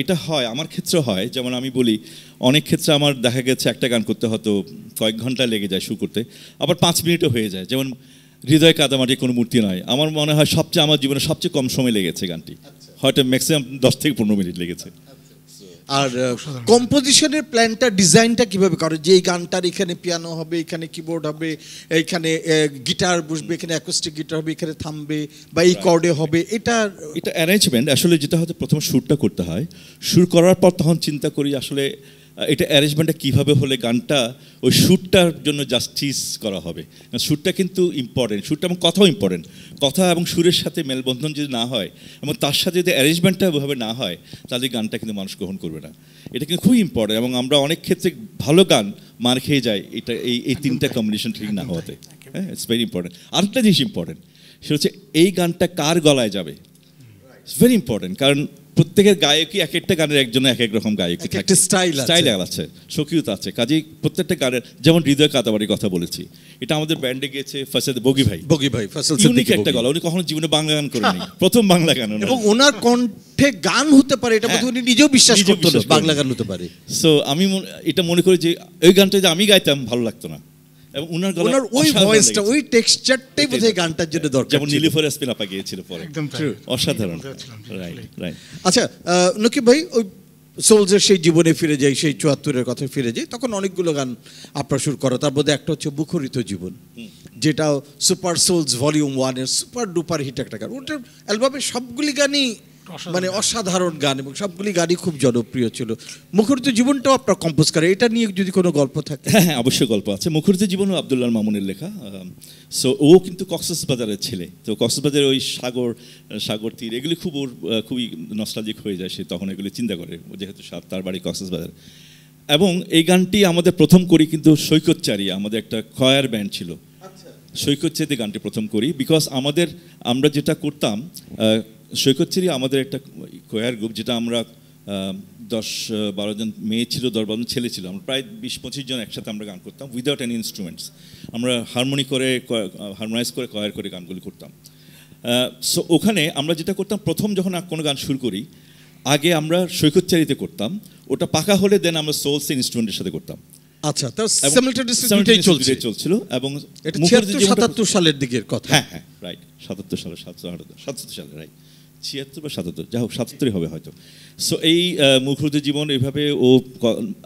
এটা হয় আমার ক্ষেত্রে হয়। যেমন আমি বলি, অনেক ক্ষেত্রে আমার দেখা গেছে একটা গান করতে হয়তো কয়েক ঘন্টা লেগে যায় সুর করতে, আবার 5 মিনিটও হয়ে যায়। যেমন হৃদয় কাদামাটি কোনো মূর্তি নয়, আমার মনে হয় সবচেয়ে আমার জীবনে সবচেয়ে কম সময় লেগেছে গানটি, হয়তো ম্যাক্সিমাম 10 থেকে 15 মিনিট লেগেছে। আর কম্পোজিশনের প্ল্যানটা, ডিজাইনটা কিভাবে করে, যে এই গানটার এখানে পিয়ানো হবে, এখানে কিবোর্ড হবে, এইখানে গিটার বসবে, এখানে অ্যাকোস্টিক গিটার হবে, এখানে থামবে বা এই কর্ডে হবে, এটা অ্যারেঞ্জমেন্ট আসলে যেটা হয়তো প্রথম সুরটা করতে হয়। সুর করার পর তখন চিন্তা করি আসলে এটা অ্যারেঞ্জমেন্টটা কীভাবে হলে গানটা ওই শ্যুটটার জন্য জাস্টিস করা হবে। শ্যুটটা কিন্তু ইম্পর্টেন্ট, শ্যুটটা এবং কথাও ইম্পর্টেন্ট। কথা এবং সুরের সাথে মেলবন্ধন যদি না হয় এবং তার সাথে যদি অ্যারেঞ্জমেন্টটা ওইভাবে না হয়, তাহলে গানটা কিন্তু মানুষ গ্রহণ করবে না। এটা কিন্তু খুবই ইম্পর্টেন্ট, এবং আমরা অনেক ক্ষেত্রে ভালো গান মার খেয়ে যাই এটা এই 3টা কম্বিনেশন ঠিক না হওয়াতে। হ্যাঁ, ইটস ভেরি ইম্পর্টেন্ট। আরেকটা জিনিস ইম্পর্টেন্ট, সেটা হচ্ছে এই গানটা কার গলায় যাবে, ইটস ভেরি ইম্পর্টেন্ট। কারণ প্রত্যেকের গায়কই এক একটা গানের একজন এক এক রকম গায়ক থাকে, স্টাইল আছে, স্বকীয়তা আছে। কাজেই প্রত্যেকটা গানের, যেমন হৃদয় কাদাবাড়ির কথা বলেছি, এটা আমাদের ব্যান্ডে গিয়েছে ফাসাদ বগি ভাই, ইউনিক একটা গলা। উনি কখনো জীবনে বাংলা গান করেনি, প্রথম বাংলা গান, এবং ওনার কণ্ঠে গান হতে পারে এটা বোধহয় উনি নিজেও বিশ্বাস করতেন না বাংলা গান হতে পারে। সো আমি এটা মনে করি যে ওই গানটা যে আমি গাইতাম ভালো লাগতো না, এবং ওনার গলার ওই ভয়েসটা, ওই টেক্সচারটাই বোধহয় গানটার জন্য দরকার। যেমন নীলিফার এসপিন আপা গিয়েছিল পরে, একদম অসাধারণ। রাইট। আচ্ছা নকিব ভাই, ওই সোলসের সেই জীবনে ফিরে যাই, সেই 74-এর কথায় ফিরে যাই, তখন অনেকগুলো গান আপনার সুর করা, তার মধ্যে একটা হচ্ছে মুখরিত জীবন, যেটা সুপার সোলস ভলিউম 1-এর সুপার ডুপার হিট একটা গান। ওটার অ্যালবামের সবগুলি গানই মানে অসাধারণ গান, এবং সবগুলি গানই খুব জনপ্রিয় ছিল। মুখরিত জীবনটাও আপনার কম্পোজ করে, এটা নিয়ে যদি কোনো গল্প থাকে? হ্যাঁ, অবশ্যই গল্প আছে। মুখরিত জীবনও আব্দুল্লাহ মামুনের লেখা। সো ও কিন্তু কক্সবাজারের ছেলে, তো কক্সবাজারের ওই সাগর তীর এগুলি খুবই নস্টালজিক হয়ে যায় সে তখন, এগুলি চিন্তা করে, যেহেতু তার বাড়ি কক্সবাজার। এবং এই গানটি আমাদের প্রথম করি কিন্তু সৈকতচারী, আমাদের একটা খয়ার ব্যান্ড ছিল, সৈকতচারীতে গানটি প্রথম করি। বিকজ আমরা যেটা করতাম, সৈকতচারী আমাদের একটা কোয়ার গ্রুপ, যেটা আমরা 10-12 জন মেয়ে ছিল, 10-12 জন ছেলে ছিল, আমরা প্রায় 20-25 জন একসাথে আমরা গান করতাম উইদাউট এনি ইনস্ট্রুমেন্টস। আমরা হারমোনাইজ করে কয়ার করে গানগুলি করতাম। সো ওখানে আমরা যেটা করতাম, প্রথম যখন কোনো গান শুরু করি, আগে আমরা সৈকতচারীতে করতাম, ওটা পাকা হলে দেন আমরা সোলস ইনস্ট্রুমেন্টের সাথে করতাম। আচ্ছা, তার সিমিলটেনিয়াসলি চলছিল, এবং এটা 76-77 সালের দিকের কথা। হ্যাঁ, রাইট, 77 সালে, রাইট। 76 বা 77, যাই হোক 77 হবে হয়তো। সো এই মুখরুদের জীবন এইভাবে ও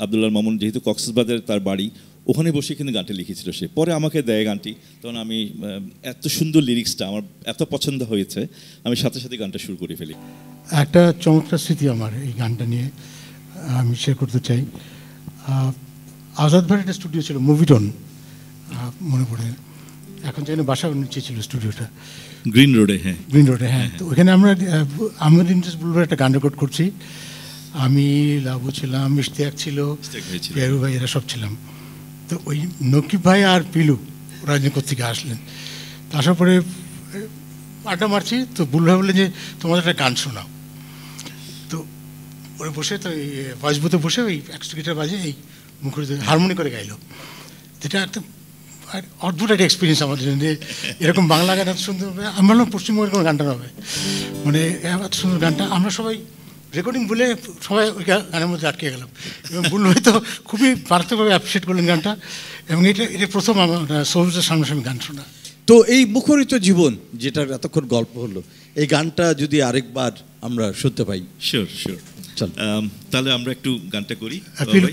আব্দুল্লাহ মামুন যেহেতু কক্সবাজার তার বাড়ি, ওখানে বসে কিন্তু গানটা লিখেছিল সে, পরে আমাকে দেয় গানটি। তখন আমি এত সুন্দর লিরিক্সটা আমার এত পছন্দ হয়েছে, আমি সাথে সাথে গানটা শুরু করে ফেলি। একটা চমৎকার স্মৃতি আমার এই গানটা নিয়ে আমি শেয়ার করতে চাই। আজাদ ভাইয়ের একটা স্টুডিও ছিল মুভিটন, মনে পড়ে, এখন যেখানে বাসা নিচে ছিল স্টুডিওটা, গ্রিন রোডে। হ্যাঁ, গ্রিন রোডে। হ্যাঁ, তো ওইখানে আমরা আমাদের ইন্টারেস্ট বলবো একটা গান রেকর্ড করছি। আমি, লাবু ছিলাম, ইশতিয়াক ছিল, পেয়ারু ভাই, এরা সব ছিলাম। তো ওই নকিব ভাই আর পিলু রাজনীতি থেকে আসলেন। তো আসার পরে আড্ডা মারছি, তো বুল ভাই বললেন যে তোমাদের একটা গান শোনাও। তো ওরা বসে, তো এই ভয়েস বুথে বসে ওই একটা গিটার বাজে এই মুখে হারমোনি করে গাইলো। যেটা একটা অদ্ভুত একটা এক্সপিরিয়েন্স আমাদের জন্য, যে এরকম বাংলা গান এত সুন্দর হবে। আমি ভাবলাম পশ্চিমবঙ্গের কোনো গানটা হবে, মানে এত সুন্দর গানটা। আমরা সবাই রেকর্ডিং বলে সবাই ওই গানের মধ্যে আটকে গেলাম, এবং বুল ভাই তো খুবই মারাত্মকভাবে অ্যাপ্রিসিয়েট করলেন গানটা। এবং এটা প্রথম আমার সৌভিজের সামনাসামনি গান শোনা। তো এই মুখরিত জীবন যেটার এতক্ষণ গল্প হলো, এই গানটা যদি আরেকবার আমরা শুনতে পাই। শিওর শিওর, চল। তাহলে আমরা একটু গানটা করি।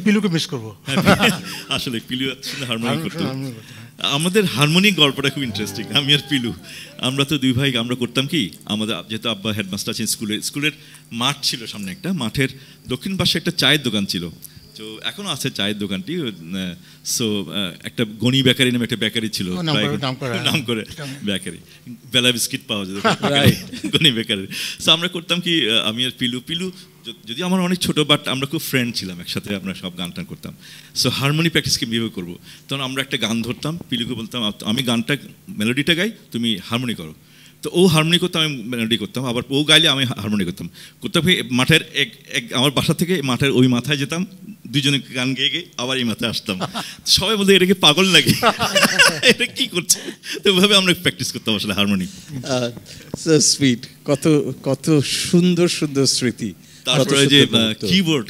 পিলুকে মিস করবো আসলে পিলু হারমোনি করতো। আমাদের হারমোনি গল্পটা খুব ইন্টারেস্টিং। আমি আর পিলু, আমরা তো দুই ভাই, আমরা করতাম কি, আমাদের যেহেতু আব্বা হেডমাস্টার আছেন স্কুলের মাঠ ছিল সামনে, একটা মাঠের দক্ষিণ পাশে একটা চায়ের দোকান ছিল। তো এখনো আছে চায়ের দোকানটি। সো একটা গনি বেকারি নামে একটা বেকারি ছিল, নাম করে বেকারি, বেলা বিস্কিট পাওয়া যেত গনি বেকারি। সো আমরা করতাম কি, আমি আর পিলু যদি আমার অনেক ছোটো, বাট আমরা খুব ফ্রেন্ড ছিলাম, একসাথে আমরা সব গান টান করতাম। সো হারমোনি প্র্যাকটিস কীভাবে করবো, তখন আমরা একটা গান ধরতাম, পিলুকে বলতাম আমি গানটা মেলোডিটা গাই, তুমি হারমোনি করো। তো ও হারমোনি করতাম, আমি মেলোডি করতাম, আবার ও গাইলে আমি হারমোনি করতাম। মাঠের আমার বাসা থেকে মাঠের ওই মাথায় যেতাম, দুজনে গান গেয়ে গিয়ে আবার এই মাথায় আসতাম। সবাই বলতে এটা কি পাগল নাকি, এটা কি করছে। তো ওইভাবে আমরা প্র্যাকটিস করতাম আসলে হারমোনি। সুইট, কত কত সুন্দর সুন্দর স্মৃতি। তারপরে যে কিবোর্ড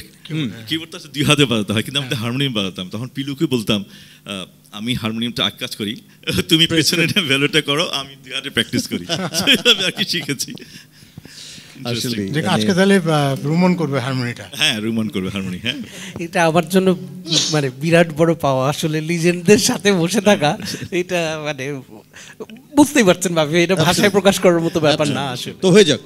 তো দুই হাতে বাজাতে হয়, কিন্তু আমরা হারমোনিয়াম বাজাতাম। তখন পিলুকে বলতাম আমি হারমোনিয়ামটা এক কাজ করি, তুমি পেছনে ভ্যালোটা করো, আমি দুই হাতে প্র্যাকটিস করি। আর কি শিখেছি আজকে। তাহলে রুমন করবে হারমোনিটা। হ্যাঁ, রুমন করবে হারমোনি। হ্যাঁ, এটা আমার জন্য মানে বিরাট বড় পাওয়া, আসলে লিজেন্ডদের সাথে বসে থাকা। এটা মানে বুঝতেই পারছেন ভাবি, এটা ভাষায় প্রকাশ করার মতো ব্যাপার না আসলে। তো হয়ে যাক।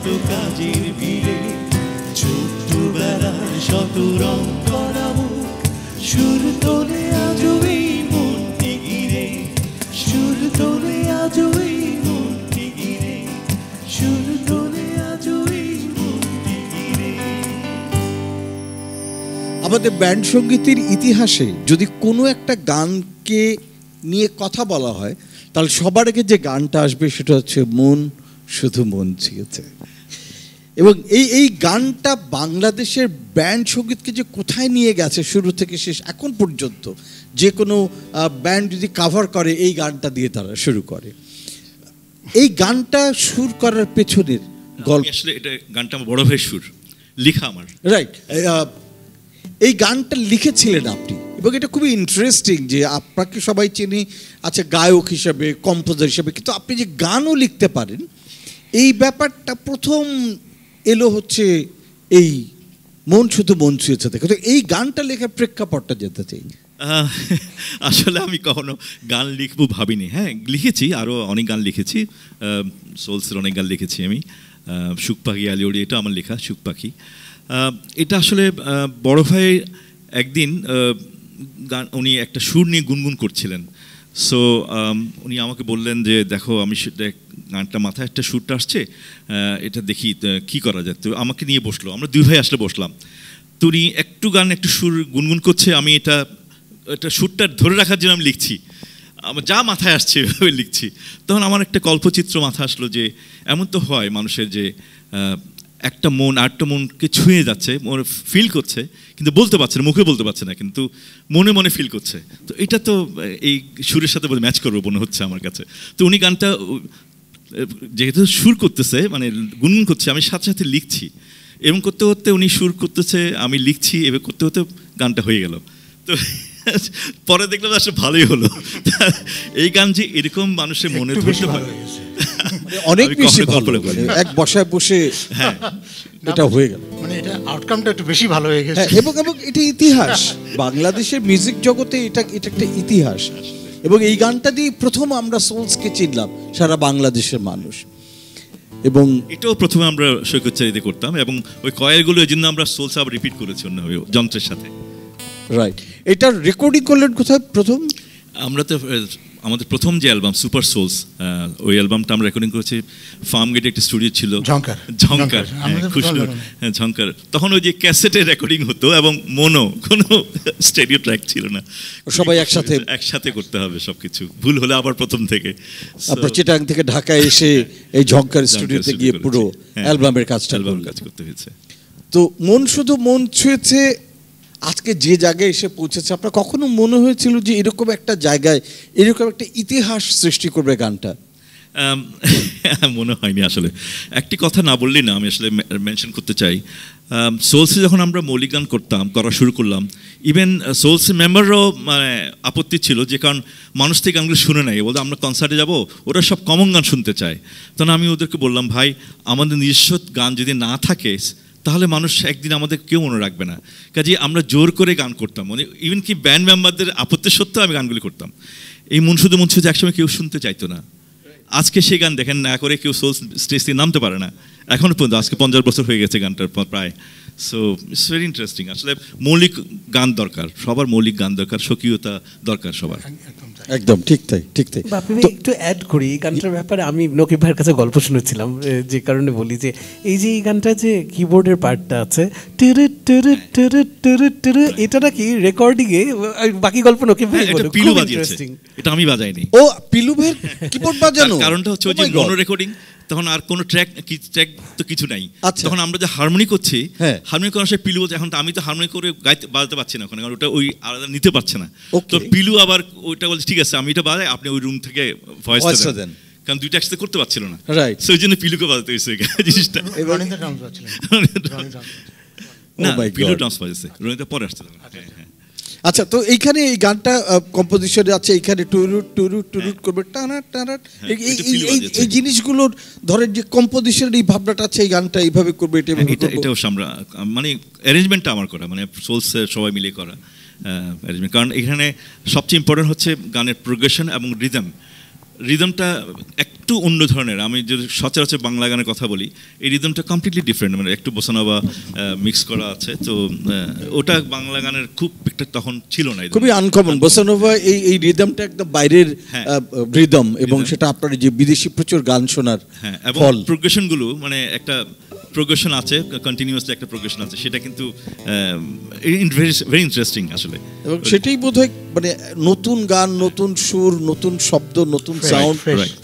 শত কাজের ভিড়ে, ছোট্টবেলার শত রং করা মুখ, সুর তোলে আজও এই মনটি ঘিরে, সুর তোলে আজও এই মনটি ঘিরে, সুর তোলে আজও এই মনটি ঘিরে। আমাদের ব্যান্ড সঙ্গীতের ইতিহাসে যদি কোনো একটা গানকে নিয়ে কথা বলা হয়, তাহলে সবার আগে যে গানটা আসবে সেটা হচ্ছে মন শুধু মন ছুঁয়েছে। এবং এই গানটা বাংলাদেশের ব্যান্ড সঙ্গীতকে যে কোথায় নিয়ে গেছে শুরু থেকে শেষ এখন পর্যন্ত, যে কোনো ব্যান্ড যদি কাভার করে এই গানটা দিয়ে তারা শুরু করে। এই গানটা সুর করার পেছনের গল্প, আসলে এটা গানটা আমার বড় ভাইয়ের সুর, লেখা আমার। রাইট, এই গানটা লিখেছিলেন আপনি, এবং এটা খুবই ইন্টারেস্টিং যে আপনাকে সবাই চিনি আচ্ছা গায়ক হিসাবে, কম্পোজার হিসাবে, কিন্তু আপনি যে গানও লিখতে পারেন, এই ব্যাপারটা প্রথম এলো হচ্ছে এই মন শুধু মন ছুঁয়েছে থেকে। তো এই গানটা লেখার প্রেক্ষাপটটা যেতে চাই। আসলে আমি কখনো গান লিখবো ভাবিনি। হ্যাঁ, লিখেছি, আরও অনেক গান লিখেছি, সোলসের অনেক গান লিখেছি আমি। সুখ পাখি আলিওড়ি, এটা আমার লেখা, সুখ পাখি। এটা আসলে বড় ভাই একদিন গান, উনি একটা সুর নিয়ে গুনগুন করছিলেন। সো উনি আমাকে বললেন যে দেখো আমি গানটা মাথায় একটা সুরটা আসছে, এটা দেখি কি করা যায়। তো আমাকে নিয়ে বসলো, আমরা দুই ভাই আসলে বসলাম। তো উনি একটু গান একটু সুর গুনগুন করছে, আমি এটা সুরটা ধরে রাখার জন্য আমি লিখছি, আমার যা মাথায় আসছে এভাবে লিখছি। তখন আমার একটা কল্পচিত্র মাথায় আসলো যে এমন তো হয় মানুষের যে একটা মন আরেকটা মনকে ছুঁয়ে যাচ্ছে, মনে ফিল করছে কিন্তু বলতে পারছে না, মুখে বলতে পারছে না, কিন্তু মনে মনে ফিল করছে। তো এটা তো এই সুরের সাথে ম্যাচ করবে মনে হচ্ছে আমার কাছে। তো উনি গানটা যেহেতু সুর করতেছে, মানে গুনগুন করছে, আমি সাথে সাথে লিখছি, এবং করতে করতে উনি সুর করতেছে, আমি লিখছি, এবার করতে করতে গানটা হয়ে গেল। তো পরে দেখলাম আসলে ভালোই হলো। এই গান যে এরকম মানুষের মনে ধরতে পারে, অনেক বেশি ভালো, এক বসায় বসে হ্যাঁ এটা হয়ে গেল, মানে এটা আউটকামটা একটু বেশি ভালো হয়ে গেছে। এবং এটা ইতিহাস, বাংলাদেশের মিউজিক জগতে এটা একটা ইতিহাস। এবং এই গানটা দিয়ে প্রথম আমরা সোলসকে চিনলাম সারা বাংলাদেশের মানুষ। এবং এটাও প্রথমে আমরা সৈকতচারিতে করতাম, এবং ওই কয়েলগুলো এই জন্য আমরা সোলস আবার রিপিট করেছি অন্যভাবে যন্ত্রের সাথে। রাইট, এটার রেকর্ডিং করলেন কোথায় প্রথম? আমরা তো আমাদের প্রথম যে অ্যালবাম সুপার সোলস, ওই অ্যালবামটা আমরা রেকর্ডিং করেছি ফার্ম গেটে, একটা স্টুডিও ছিল ঝঙ্কার, হ্যাঁ ঝঙ্কার। তখন ওই যে ক্যাসেটে রেকর্ডিং হতো এবং মোনো, কোনো স্টেডিও ট্র্যাক ছিল না, সবাই একসাথে করতে হবে সবকিছু, ভুল হলে আবার প্রথম থেকে। আপনার চিটাং থেকে ঢাকায় এসে এই ঝঙ্কার স্টুডিওতে গিয়ে পুরো অ্যালবামের কাজ করতে হয়েছে। তো মন শুধু মন ছুঁয়েছে আজকে যে জায়গায় এসে পৌঁছেছে, আপনার কখনো মনে হয়েছিল যে এরকম একটা জায়গায় এরকম একটা ইতিহাস সৃষ্টি করবে গানটা? মনে হয়নি আসলে। একটি কথা না বললেই না, আমি আসলে মেনশন করতে চাই, সোলসে যখন আমরা মৌলিক গান করা শুরু করলাম, ইভেন সোলসের মেম্বাররাও মানে আপত্তি ছিল, যে কারণ মানুষ থেকে গানগুলো শুনে নেয়, বলতে আমরা কনসার্টে যাব, ওরা সব কমন গান শুনতে চায়। তখন আমি ওদেরকে বললাম, ভাই আমাদের নিজস্ব গান যদি না থাকে তাহলে মানুষ একদিন আমাদের কেউ মনে রাখবে না। কাজে আমরা জোর করে গান করতাম, মানে ইভেন কি ব্যান্ড মেম্বারদের আপত্তি সত্ত্বেও আমি গানগুলি করতাম। এই মন শুধু একসময় কেউ শুনতে চাইতো না, আজকে সেই গান দেখেন না করে কেউ সোল স্টেজ থেকে নামতে পারে না এখনো পর্যন্ত। আজকে 50 বছর হয়ে গেছে গানটার প্রায়। So it's very interesting. আসলে মৌলিক গান দরকার, সবার মৌলিক গান দরকার, স্বকীয়তা দরকার সবার। একদম ঠিক তাই, ঠিক তাই। একটু অ্যাড করি এই গানটার ব্যাপারে, আমি নকিব ভাইয়ের কাছে গল্প শুনেছিলাম, যে কারণে বলি যে এই যে এই গানটা যে কিবোর্ডের পার্টটা আছে, এটা নাকি রেকর্ডিং এ, বাকি গল্প নকিব ভাই বলে, পিলু বাজিয়েছে, এটা আমি বাজাইনি। ও পিলু ভাই কিবোর্ড বাজানো, কারণটা হচ্ছে ওই যে মনো রেকর্ডিং, তখন আর কোনো ট্র্যাক তো কিছু নাই। তখন আমরা যে হারমোনি করছি, হারমোনি করার সময় পিলু বলছে, এখন তো আমি তো হারমোনি করে বাজাতে পারছি না ওখানে, কারণ ওটা ওই আলাদা নিতে পারছে না। তো পিলু আবার ওইটা বলছে, ঠিক আছে আমি এটা বাজাই, আপনি ওই রুম থেকে ভয়েসটা দেন, কারণ দুইটা একসাথে করতে পারছিল না। রাইট, সেই জন্য পিলুকে বাজাতে হয়েছে জিনিসটা। না, পিলু ডান্স বাজাচ্ছে, রনিতা পরে আসছে। আচ্ছা, তো এইখানে এই গানটা কম্পোজিশনে আছে, এইখানে টুরুট টুরুট টুরুট করবে, টানা টানা, এই জিনিসগুলোর ধরেন যে কম্পোজিশনের এই ভাবনাটা আছে, এই গানটা এইভাবে করবে, এটাও আমরা মানে অ্যারেঞ্জমেন্টটা আমার করা, মানে সোলসের সবাই মিলে করা অ্যারেঞ্জমেন্ট। কারণ এখানে সবচেয়ে ইম্পর্টেন্ট হচ্ছে গানের প্রোগ্রেশন এবং রিদমটা একটু একটু অন্য ধরনের। আমি যদি সচরাচর বাংলা গানের কথা বলি, এই রিদমটা কমপ্লিটলি ডিফারেন্ট, মানে একটু বোসানোভা মিক্স করা আছে। তো ওটা বাংলা গানের খুব একটা তখন ছিল না, খুবই আনকমন। বোসানোভা এই রিদমটা একদম বাইরের রিদম, এবং সেটা আপনার যে বিদেশি প্রচুর গান শোনার ফল। প্রোগ্রেশনগুলো মানে একটা প্রোগ্রেশন আছে, কন্টিনিউয়াসলি একটা প্রোগ্রেশন আছে, সেটা কিন্তু ভেরি ইন্টারেস্টিং আসলে। এবং সেটাই বোধহয় মানে নতুন গান, নতুন সুর, নতুন শব্দ, নতুন সাউন্ড,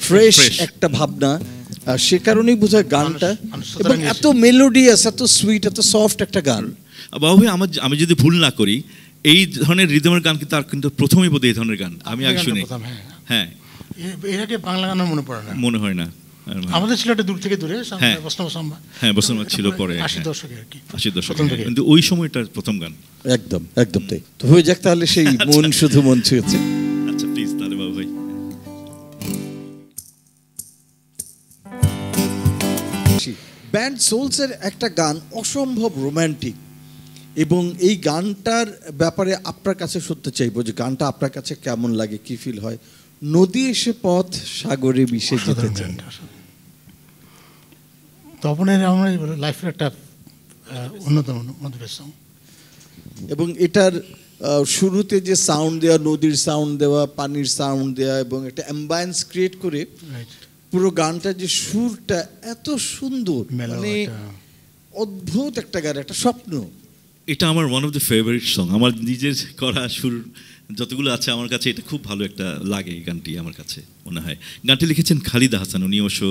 ফ্রেশ একটা ভাবনা। সে কারণেই বোধহয় গানটা, এবং এত মেলোডিয়াস, এত সুইট, এত সফট একটা গান। বাবু আমি যদি ভুল না করি, এই ধরনের রিদমের গান কিন্তু আর কিন্তু প্রথমেই বোধহয় এই ধরনের গান আমি আগে শুনি। হ্যাঁ, এর আগে বাংলা গান মনে পড়ে না, মনে হয় না। আমাদের ছিল একটা দূর থেকে দূরে, বসনবা ছিল পরে 80 দশকে আর কি, 80 দশকে, কিন্তু ওই সময়টার প্রথম গান। একদম একদম তাই। তো হয়ে যাক তাহলে সেই মন শুধু মন ছুঁয়েছে। আচ্ছা প্লিজ তাহলে বাবু ভাই। ব্যান্ড সোলসের একটা গান অসম্ভব রোম্যান্টিক, এবং এই গানটার ব্যাপারে আপনার কাছে শুনতে চাইবো যে গানটা আপনার কাছে কেমন লাগে, কি ফিল হয়। নদী এসে পথ সাগরে মিশে যেতে চায়। তপনের আমার লাইফের একটা অন্যতম মধুর সং। এবং এটার শুরুতে যে সাউন্ড দেওয়া, নদীর সাউন্ড দেওয়া, পানির সাউন্ড দেওয়া, এবং একটা অ্যাম্বায়েন্স ক্রিয়েট করে পুরো গানটা যে সুরটা এত সুন্দর, মানে অদ্ভুত একটা গান, একটা স্বপ্ন। এটা আমার one of the favourite song. আমার নিজের করা সুর যতগুলো আছে আমার কাছে এটা খুব ভালো একটা লাগে। এই গানটি আমার কাছে মনে হয়, গানটি লিখেছেন খালিদা হাসান। উনি অবশ্য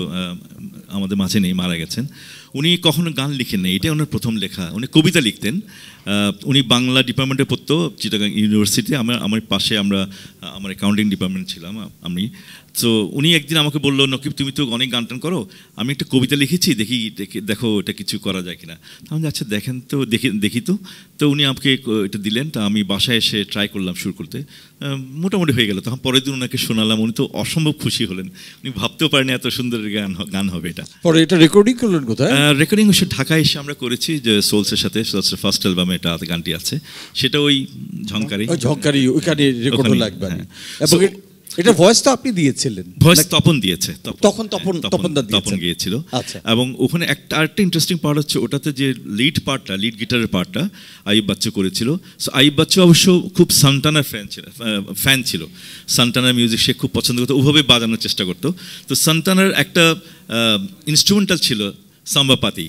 আমাদের মাঝে নেই, মারা গেছেন। উনি কখনো গান লিখেন না, এটাই ওনার প্রথম লেখা। উনি কবিতা লিখতেন। উনি বাংলা ডিপার্টমেন্টে পড়তো চিটাগাং ইউনিভার্সিটি। আমার পাশে আমার অ্যাকাউন্টিং ডিপার্টমেন্ট ছিলাম আমি। তো উনি একদিন আমাকে বললো, নকিব তুমি তো অনেক গান টান করো, আমি একটা কবিতা লিখেছি, দেখো এটা কিছু করা যায় কিনা। আমি আচ্ছা দেখেন তো, দেখি তো। তো উনি আমাকে এটা দিলেন। তা আমি বাসায় এসে ট্রাই করলাম সুর করতে, মোটামুটি হয়ে গেল। তখন পরের দিন ওনাকে শোনালাম, উনি তো অসম্ভব খুশি হলেন। উনি ভাবতেও পারেন এত সুন্দর গান হবে এটা। পরে এটা রেকর্ডিং করলেন কোথায়? রেকর্ডিং অবশ্য ঢাকায় এসে আমরা করেছি, যে সোলসের সাথে, সোলসের ফার্স্ট অ্যালবামে এটা গানটি আছে, সেটা ওই ঝংকারি ওইখানে রেকর্ড লাগবে। এবং এটা ভয়েস তো আপনি দিয়েছিলেন? ভয়েস তপন দিয়েছে, তপন গিয়েছিল। এবং ওখানে আরেকটা ইন্টারেস্টিং পার্ট হচ্ছে, ওটাতে যে লিড গিটারের পার্টটা আইয়ুব বাচ্চু করেছিল। সো আইয়ুব বাচ্চু অবশ্য খুব সান্টানার ফ্যান ছিল। সান্টানার মিউজিক সে খুব পছন্দ করতো, ওভাবে বাজানোর চেষ্টা করতো। তো সান্টানার একটা ইনস্ট্রুমেন্টাল ছিল সাম্বাপাতি,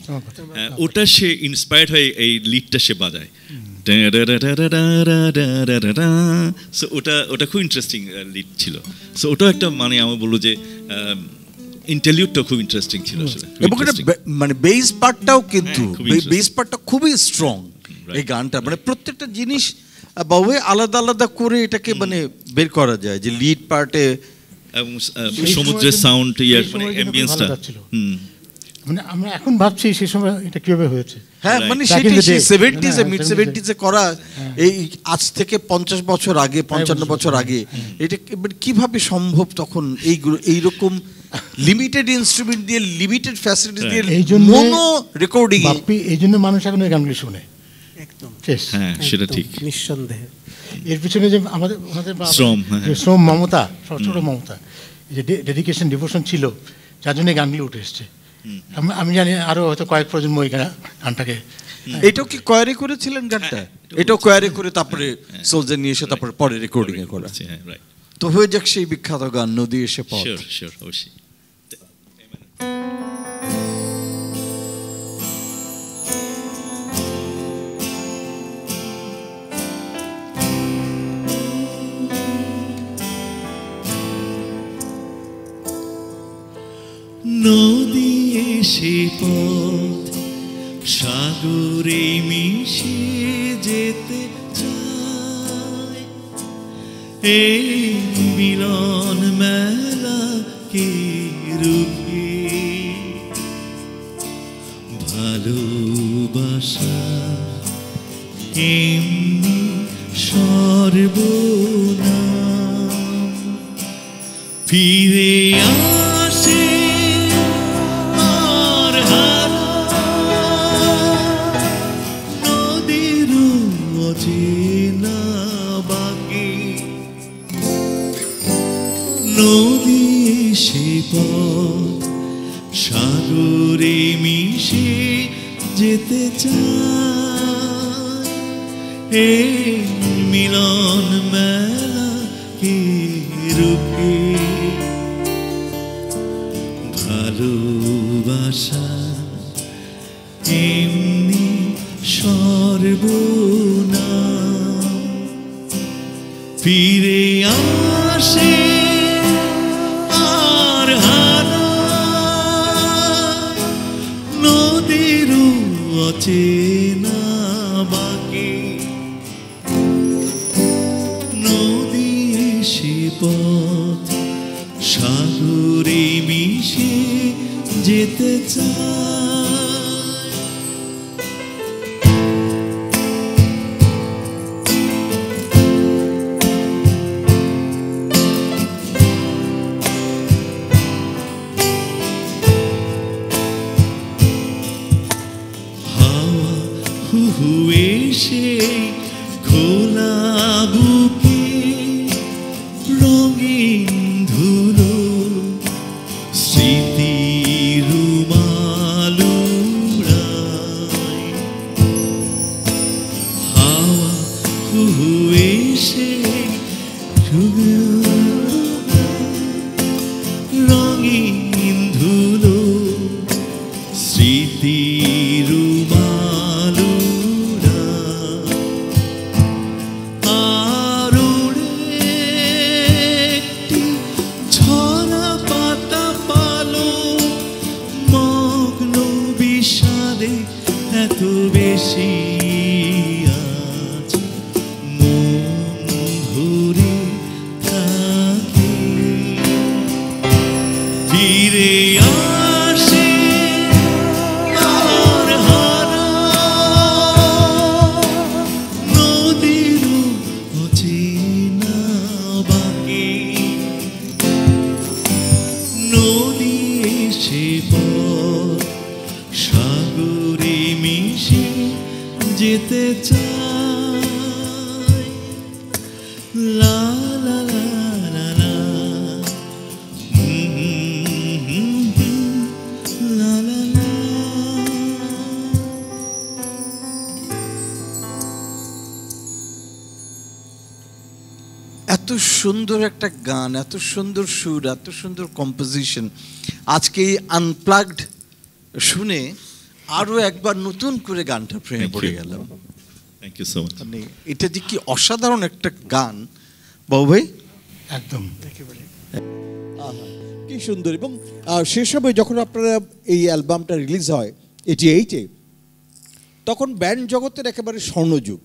ওটা সে ইন্সপায়ার্ড হয়ে এই লিডটা সে বাজায়। সো ওটা খুব ইন্টারেস্টিং লিড ছিল। সো ওটাও একটা, মানে আমি বলবো যে ইন্টারলিউডটা খুব ইন্টারেস্টিং ছিল আসলে। এবং এটা মানে বেস পার্টটাও, কিন্তু বেস পার্টটা খুবই স্ট্রং এই গানটা। মানে প্রত্যেকটা জিনিস বাবু আলাদা আলাদা করে এটাকে মানে বের করা যায়, যে লিড পার্টে এবং সমুদ্রের সাউন্ড, মানে অ্যাম্বিয়েন্সটা। মানে আমরা এখন ভাবছি সেই সময় এটা কিভাবে হয়েছে। হ্যাঁ, মানে সেটাই 70s মিড 70s করা, এই আজ থেকে 50 বছর আগে, 55 বছর আগে এটা কিভাবে সম্ভব তখন এইরকম লিমিটেড ইনস্ট্রুমেন্ট দিয়ে, লিমিটেড ফ্যাসিলিটিস দিয়ে, মোনো রেকর্ডিং। এই জন্য মানুষ এখন এই গানগুলি শুনে। একদম, হ্যাঁ সেটা ঠিক, নিঃসন্দেহে। এর পিছনে যে আমাদের শ্রম, মমতা, ছোট মমতা, যে ডেডিকেশন, ডিভোশন ছিল, যার জন্য গানগুলি উঠে এসছে। আমি জানি আরো হয়তো কয়েক প্রজন্ম ওই গানটাকে। এটাও কি কয়ারে করেছিলেন গানটা? এটাও কয়ারে করে তারপরে সোলজার নিয়ে এসে তারপরে পরে রেকর্ডিং এ করা। তো হয়ে যাক সেই বিখ্যাত গান নদী এসে পথ। শিওর অবশ্যই। নদী এসে পথ সাগরে মিশে যেতে চায়, এই মিলন মেলাকে রুখে ভালোবাসা এমনি সর্বনাম ফিরে আসে আর হারা নদীর অচেনা বাকি। নদী সে পথ সাগরে মিশে যেতে চাই, এই মিলন মেলা কে রূপে ভালোবাসা এমনি সর্বনাম ফিরে আসে আর হারায় নদীর অচেনা বাঁকে, নদী এসে পথ সাগরে মিশে যেতে চায়। হাওয়া হু হু এসে খোলা বুকে রঙিন ধুলো স্মৃতির রুমাল উড়ায়। হাওয়া হু হু এসে রঙিন ধুলো স্মৃতির রুমাল উড়ায়। আর উড়ে একটি ঝরা পাতা পালো মগ্ন বিষাদে এত বেশি আজ মন ভরে থাকে, ফিরে আসে আর হারায় নদীর অচেনা বাঁকে, নদী এসে পথ সাগরে মিশে যেতে চায়। লা লা লা লা লা লা লা লা। এত সুন্দর একটা গান, এত সুন্দর সুর, এত সুন্দর কম্পোজিশন, আজকে এই আনপ্লাগড শুনে আরো একবার নতুন করে গানটা প্রেমে পড়ে গেলাম। Thank you so much. মানে এটা যে কি অসাধারণ একটা গান বাবু ভাই, একদম কি সুন্দর। এবং সে সময় যখন আপনারা এই অ্যালবামটা রিলিজ হয় 88-এ, তখন ব্যান্ড জগতের একেবারে স্বর্ণযুগ,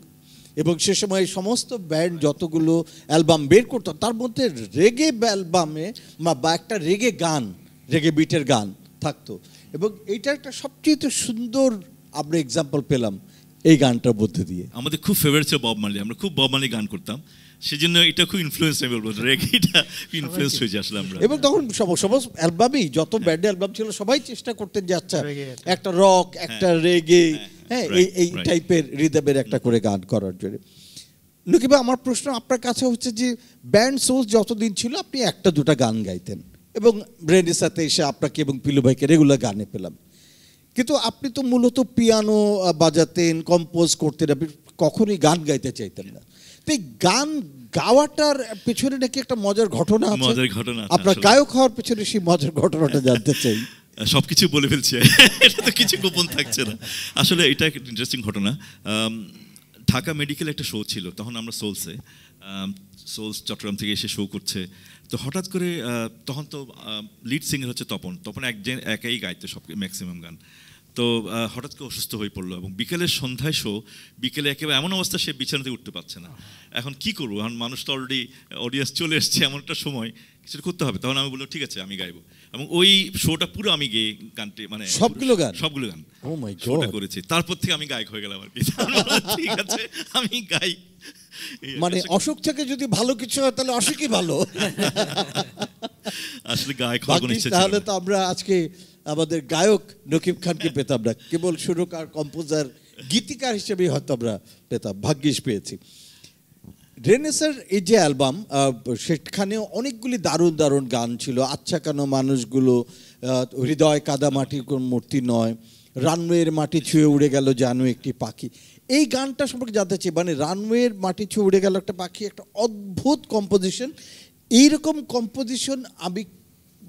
এবং সে সময় সমস্ত ব্যান্ড যতগুলো অ্যালবাম বের করতো তার মধ্যে রেগে অ্যালবামে বা একটা রেগে গান, রেগে বিটের গান থাকতো, এবং এইটা একটা সবচেয়ে সুন্দর আমরা এক্সাম্পল পেলাম এই গানটার মধ্যে দিয়ে। আমাদের খুব ফেভারিট ছিল বব মার্লি, আমরা খুব বব মার্লি গান করতাম, সেজন্য এটা খুব ইনফ্লুয়েন্স আমি বলবো, রেগেটা ইনফ্লুয়েন্স হয়েছে আসলে আমরা। এবং তখন সমস্ত অ্যালবামই, যত ব্যান্ড অ্যালবাম ছিল সবাই চেষ্টা করতেন যে আচ্ছা একটা রক, একটা রেগে, হ্যাঁ এই টাইপের রিদমের একটা করে গান করার জন্য। নকিবা আমার প্রশ্ন আপনার কাছে হচ্ছে যে ব্যান্ড সোলস যতদিন ছিল আপনি একটা দুটা গান গাইতেন, এবং ব্রেনের সাথে এসে আপনাকে এবং পিলু ভাইকে রেগুলার গানে পেলাম, কিন্তু আপনি তো মূলত পিয়ানো বাজাতেন, কম্পোজ করতেন, আপনি কখনোই গান গাইতে চাইতেন না। তো এই গান গাওয়াটার পেছনে নাকি একটা মজার ঘটনা আছে, মজার ঘটনা আছে আপনার আসলে। গায়ক হওয়ার পেছনে সেই মজার ঘটনাটা জানতে চাই। সবকিছু বলে ফেলছে, এটা তো কিছু গোপন থাকছে না। আসলে এটা একটা ইন্টারেস্টিং ঘটনা। ঢাকা মেডিকেল একটা শো ছিল, তখন আমরা সোলস চট্টগ্রাম থেকে এসে শো করছে, তো হঠাৎ করে তখন তো লিড সিঙ্গার হচ্ছে তপন একাই গাইতো সব ম্যাক্সিমাম গান। তো হঠাৎ করে অসুস্থ হয়ে পড়লো, এবং বিকেলের সন্ধ্যায় শো, বিকেলে একেবারে এমন অবস্থা সে বিছানা থেকে উঠতে পারছে না। এখন কি করবো, এখন মানুষ তো অলরেডি অডিয়েন্স চলে এসছে, এমন একটা সময় কিছু করতে হবে। তখন আমি বললাম ঠিক আছে আমি গাইবো, এবং ওই শোটা পুরো আমি গেয়ে গানটি মানে সবগুলো গান ও মাই শোটা গড, করেছি। তারপর থেকে আমি গায়ক হয়ে গেলাম আর কি। ঠিক আছে আমি গাই, মানে অসুখ থেকে যদি ভালো কিছু হয় তাহলে অসুখই ভালো। আসলে গায়ক হওয়ার কোনো ইচ্ছা ছিল তাহলে না। তো আমরা আজকে আমাদের গায়ক নকিব খানকে পেতাম না, কেবল সুরকার, কম্পোজার, গীতিকার হিসেবেই হয়তো আমরা পেতাম, ভাগ্যিস পেয়েছি। রেনেসার এই যে অ্যালবাম, সেখানে অনেকগুলি দারুণ দারুণ গান ছিল। আচ্ছা কেন মানুষগুলো, হৃদয় কাদা মাটির কোন মূর্তি নয়, রানওয়ের মাটি ছুঁয়ে উড়ে গেল জানো একটি পাখি। এই গানটা সম্পর্কে জানতে চাই, মানে রানওয়ের মাটি ছুঁয়ে উড়ে গেল একটা পাখি, একটা অদ্ভুত কম্পোজিশন। এইরকম কম্পোজিশন আমি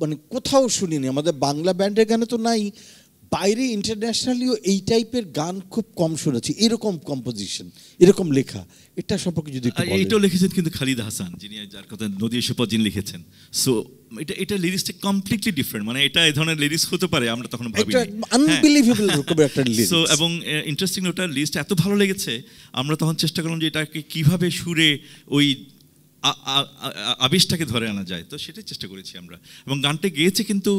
মানে কোথাও শুনিনি, আমাদের বাংলা ব্যান্ডের গানে তো নাই, বাইরে ইন্টারন্যাশনালিও এই টাইপের গান খুব কম শুনেছি, এরকম কম্পোজিশন, এরকম লেখা। এটা সম্পর্কে যদি একটু বলেন। এটাও লিখেছেন কিন্তু খালিদ হাসান, যিনি যার কথা নদী এসে পর যিনি লিখেছেন। সো এটা লিরিক্সটা কমপ্লিটলি ডিফারেন্ট, মানে এটা এই ধরনের লিরিক্স হতে পারে আমরা তখন ভাবিনি। আনবিলিভেবল রকম একটা লিরিক্স। সো এবং ইন্টারেস্টিং, ওটা লিস্ট এত ভালো লেগেছে, আমরা তখন চেষ্টা করলাম যে এটাকে কিভাবে সুরে ওই আবেশটাকে ধরে আনা যায়, তো সেটাই চেষ্টা করেছি আমরা। এবং গানটি গেয়েছে কিন্তু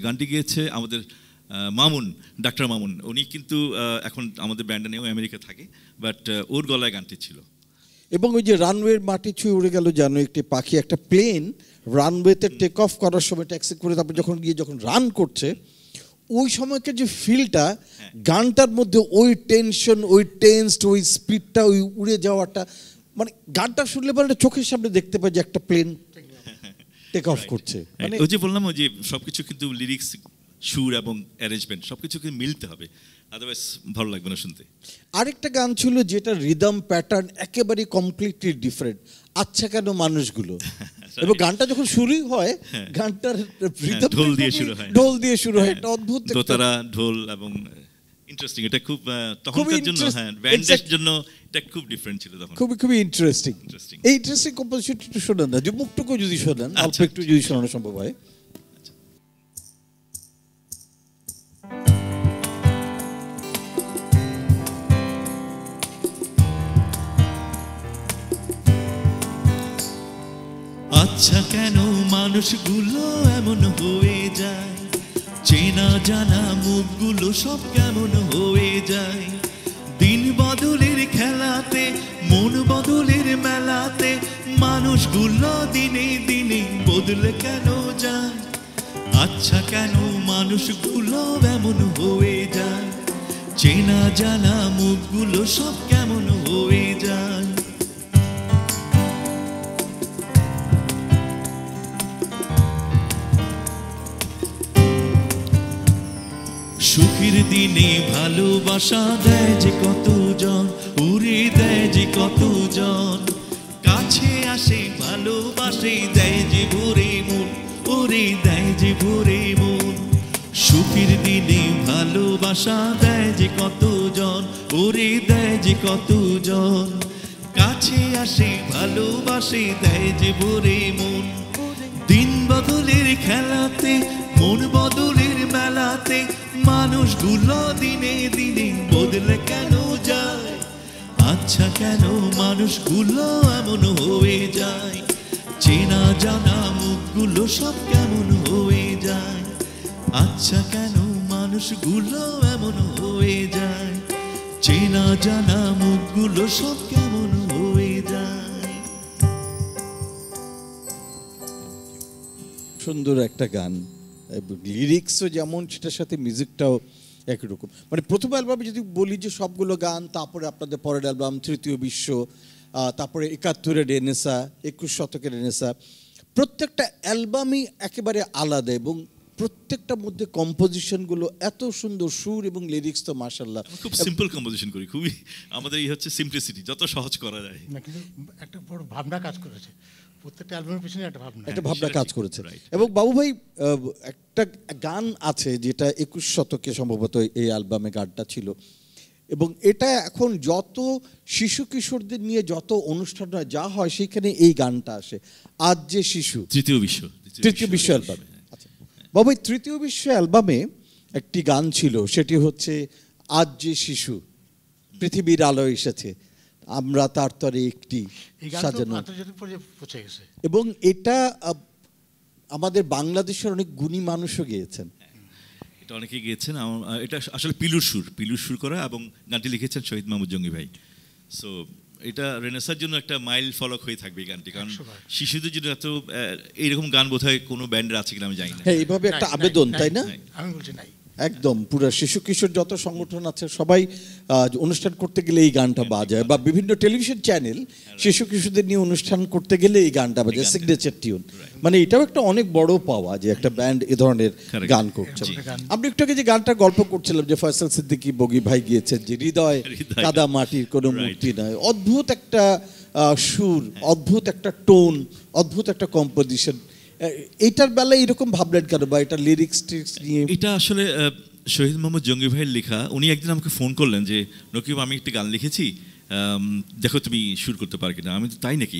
গানটি গেয়েছে আমাদের মামুন, ডাক্তার মামুন। উনি কিন্তু এখন আমাদের ব্যান্ডে নেই, আমেরিকা থাকে, বাট ওর গলায় গানটি ছিল। এবং ওই যে রানওয়ের মাটি ছুঁয়ে উড়ে গেল জানো একটি পাখি, একটা প্লেন রানওয়েতে টেক অফ করার সময় ট্যাক্সি করে তারপর যখন রান করছে, ওই সময়কার যে ফিলটা গানটার মধ্যে, ওই টেনশন, ওই টেন্সড, ওই স্পিডটা, ওই উড়ে যাওয়াটা, মানে গানটা শুনলে পরে চোখের সামনে দেখতে পাই যে একটা প্লেন টেক অফ করছে। মানে ওই যে বললাম, ওই যে সবকিছু কিন্তু লিরিক্স, সুর এবং অ্যারেঞ্জমেন্ট সবকিছু কিন্তু মিলতে হবে, আদারওয়াইজ ভালো লাগবে না শুনতে। আরেকটা গান ছিল যেটা রিদম প্যাটার্ন একেবারে কমপ্লিটলি ডিফারেন্ট, আচ্ছা কেন মানুষগুলো। এবং গানটা যখন শুরুই হয়, গানটার রিদম ঢোল দিয়ে শুরু হয়, ঢোল দিয়ে শুরু হয়, একটা অদ্ভুত দোতারা ঢোল এবং ইন্টারেস্টিং। এটা খুব তখনকার জন্য, হ্যাঁ, ব্যান্ডের জন্য এটা খুব ডিফারেন্ট ছিল তখন, খুবই ইন্টারেস্টিং। এই ইন্টারেস্টিং কম্পোজিশন একটু শোনান না, যে মুখটুকু যদি শোনান, অল্প একটু যদি শোনানো সম্ভব হয়। আচ্ছা কেন মানুষগুলো এমন হয়ে যায়, চেনা জানা মুখগুলো সব কেমন হয়ে যায়, দিন বদলের খেলাতে মন বদলের মেলাতে মানুষগুলো দিনে দিনে বদলে কেন যায়। আচ্ছা কেন মানুষগুলো এমন হয়ে যায়, চেনা জানা মুখগুলো সব কেমন হয়ে যায়। সুখের দিনে ভালোবাসা দেয় যে কতজন, উড়ে দেয় যে কতজন, কাছে আসে ভালোবাসে দেয় যে ভরে মন, ওরে দেয় যে ভরে মন। সুখের দিনে ভালোবাসা দেয় যে কতজন, ওরে দেয় যে কতজন, কাছে আসে ভালোবাসে দেয় যে ভরে মন। দিন বদলের খেলাতে মন বদলের মেলাতে মানুষগুলো দিনে দিনে বদলে কেন যায়। আচ্ছা কেন মানুষগুলো এমন হয়ে যায়, চেনা জানা মুখগুলো সব কেমন হয়ে যায়। আচ্ছা কেন মানুষগুলো এমন হয়ে যায়, চেনা জানা মুখগুলো সব কেমন হয়ে যায়। সুন্দর একটা গান, লিরিক্সও যেমন, সেটার সাথে মিউজিকটাও একরকম। মানে প্রথম অ্যালবামে যদি বলি যে সবগুলো গান, তারপরে আপনাদের পরের অ্যালবাম তৃতীয় বিশ্ব, তারপরে ৭১-এর রেনেসা, ২১ শতকের রেনেসা, প্রত্যেকটা অ্যালবামই একেবারে আলাদা এবং প্রত্যেকটার মধ্যে কম্পোজিশনগুলো এত সুন্দর, সুর এবং লিরিক্স তো মাশাআল্লাহ। খুব সিম্পল কম্পোজিশন করি, খুবই আমাদের এই হচ্ছে সিম্পলিসিটি, যত সহজ করা যায়। না, কিন্তু একটা বড় ভাবনা কাজ করেছে, প্রত্যেকটা অ্যালবামের পিছনে একটা ভাবনা কাজ করেছে। এবং বাবু ভাই, একটা গান আছে যেটা ২১ শতকে সম্ভবত এই অ্যালবামে গানটা ছিল, এবং এটা এখন যত শিশু কিশোরদের নিয়ে যত অনুষ্ঠান হয়, যা হয়, সেখানে এই গানটা আসে, আজ যে শিশু। তৃতীয় বিশ্ব অ্যালবামে। আচ্ছা বাবু, তৃতীয় বিশ্ব অ্যালবামে একটি গান ছিল, সেটি হচ্ছে আজ যে শিশু পৃথিবীর আলো এসেছে, আমরা তার তরে একটি সাজানো, এবং এটা আমাদের বাংলাদেশের অনেক গুণী মানুষও গেয়েছেন। এটা অনেকে গিয়েছেন। এটা আসলে পিলুর সুর করা, এবং গানটি লিখেছেন শহীদ মাহমুদ জঙ্গি ভাই। সো এটা রেনেসার জন্য একটা মাইল ফলক হয়ে থাকবে এই গানটি, কারণ শিশুদের জন্য এত এইরকম গান বোধহয় কোনো ব্যান্ডের আছে কিনা আমি জানি না। হ্যাঁ, এইভাবে একটা আবেদন, তাই না? আমি বলছি নাই, একদম পুরো শিশু কিশোর যত সংগঠন আছে সবাই অনুষ্ঠান করতে গেলে এই গানটা বাজায়, বা বিভিন্ন টেলিভিশন চ্যানেল শিশু কিশোরদের নিয়ে অনুষ্ঠান করতে গেলে এই গানটা বাজায়, সিগনেচার টিউন। মানে এটাও একটা অনেক বড় পাওয়া যে একটা ব্যান্ড এ ধরনের গান করছে। আমরা একটু আগে যে গানটা গল্প করছিলাম যে ফয়সাল সিদ্দিকী বগি ভাই গিয়েছেন, যে হৃদয় কাদা মাটির কোনো মূর্তি নয়, অদ্ভুত একটা সুর, অদ্ভুত একটা টোন, অদ্ভুত একটা কম্পোজিশন। এইটার বেলায় এরকম ভাবলেন কেন, বা এটা লিরিক্স নিয়ে? এটা আসলে শহীদ মোহাম্মদ জঙ্গি ভাইয়ের লেখা। উনি একদিন আমাকে ফোন করলেন যে নকিব আমি একটা গান লিখেছি, দেখো তুমি শুট করতে পারো কিনা। আমি তো তাই নাকি,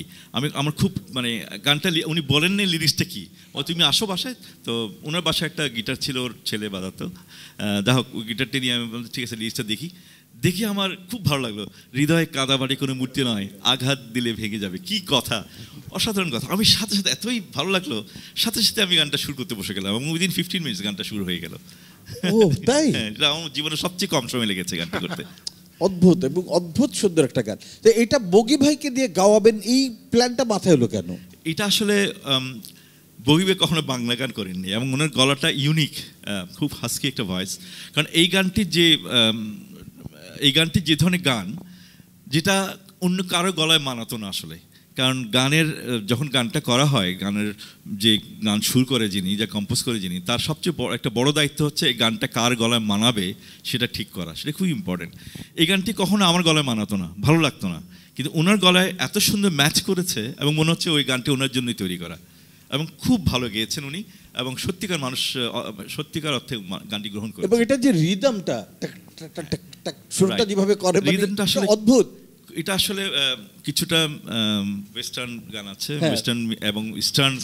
আমার খুব মানে গানটা উনি বলেন না লিরিক্সটা কি, ও তুমি আসো বাসায়। তো ওনার বাসায় একটা গিটার ছিল, ওর ছেলে বাজাতো, দেখো ওই গিটারটা নিয়ে আমি বললাম ঠিক আছে লিরিক্সটা দেখি আমার খুব ভালো লাগলো। হৃদয় কাদাবাড়ি কোনো মূর্তি নয়, আঘাত দিলে ভেঙে যাবে। কি কথা, অসাধারণ কথা। আমি সাথে সাথে এতই ভালো লাগলো, সাথে সাথে আমি গানটা শুরু করতে বসে গেলাম এবং উইদিন 15 মিনিটস গানটা শুরু হয়ে গেল। ও তাই? এটা আমার জীবনে সবচেয়ে কম সময় লেগেছে গানটা করতে। অদ্ভুত এবং অদ্ভুত সুন্দর একটা গান। তো এটা বগি ভাইকে দিয়ে গাওয়াবেন, এই প্ল্যানটা মাথায় হলো কেন? এটা আসলে বগি ভাই কখনো বাংলা গান করেননি এবং ওনার গলাটা ইউনিক, খুব হাস্কি একটা ভয়েস। কারণ এই গানটি যে ধরনের গান যেটা অন্য কারো গলায় মানাতো না আসলে। কারণ গানের যখন গানটা করা হয়, গানের যে গান সুর করে যিনি, যা কম্পোজ করে যিনি, তার সবচেয়ে একটা বড় দায়িত্ব হচ্ছে এই গানটা কার গলায় মানাবে সেটা ঠিক করা, সেটা খুব ইম্পর্টেন্ট। এই গানটি কখনো আমার গলায় মানাতো না, ভালো লাগতো না, কিন্তু ওনার গলায় এত সুন্দর ম্যাচ করেছে এবং মনে হচ্ছে ওই গানটি ওনার জন্যই তৈরি করা, এবং খুব ভালো গেয়েছেন উনি, এবং সত্যিকার মানুষ সত্যিকার অর্থে গানটি গ্রহণ করে। এবং এটা যে রিদমটা সুরটা যেভাবে করে, রিদমটা আসলে অদ্ভুত। এটা আসলে কিছুটা ওয়েস্টার্ন গান আছে, ওয়েস্টার্ন এবং ইস্টার্ন,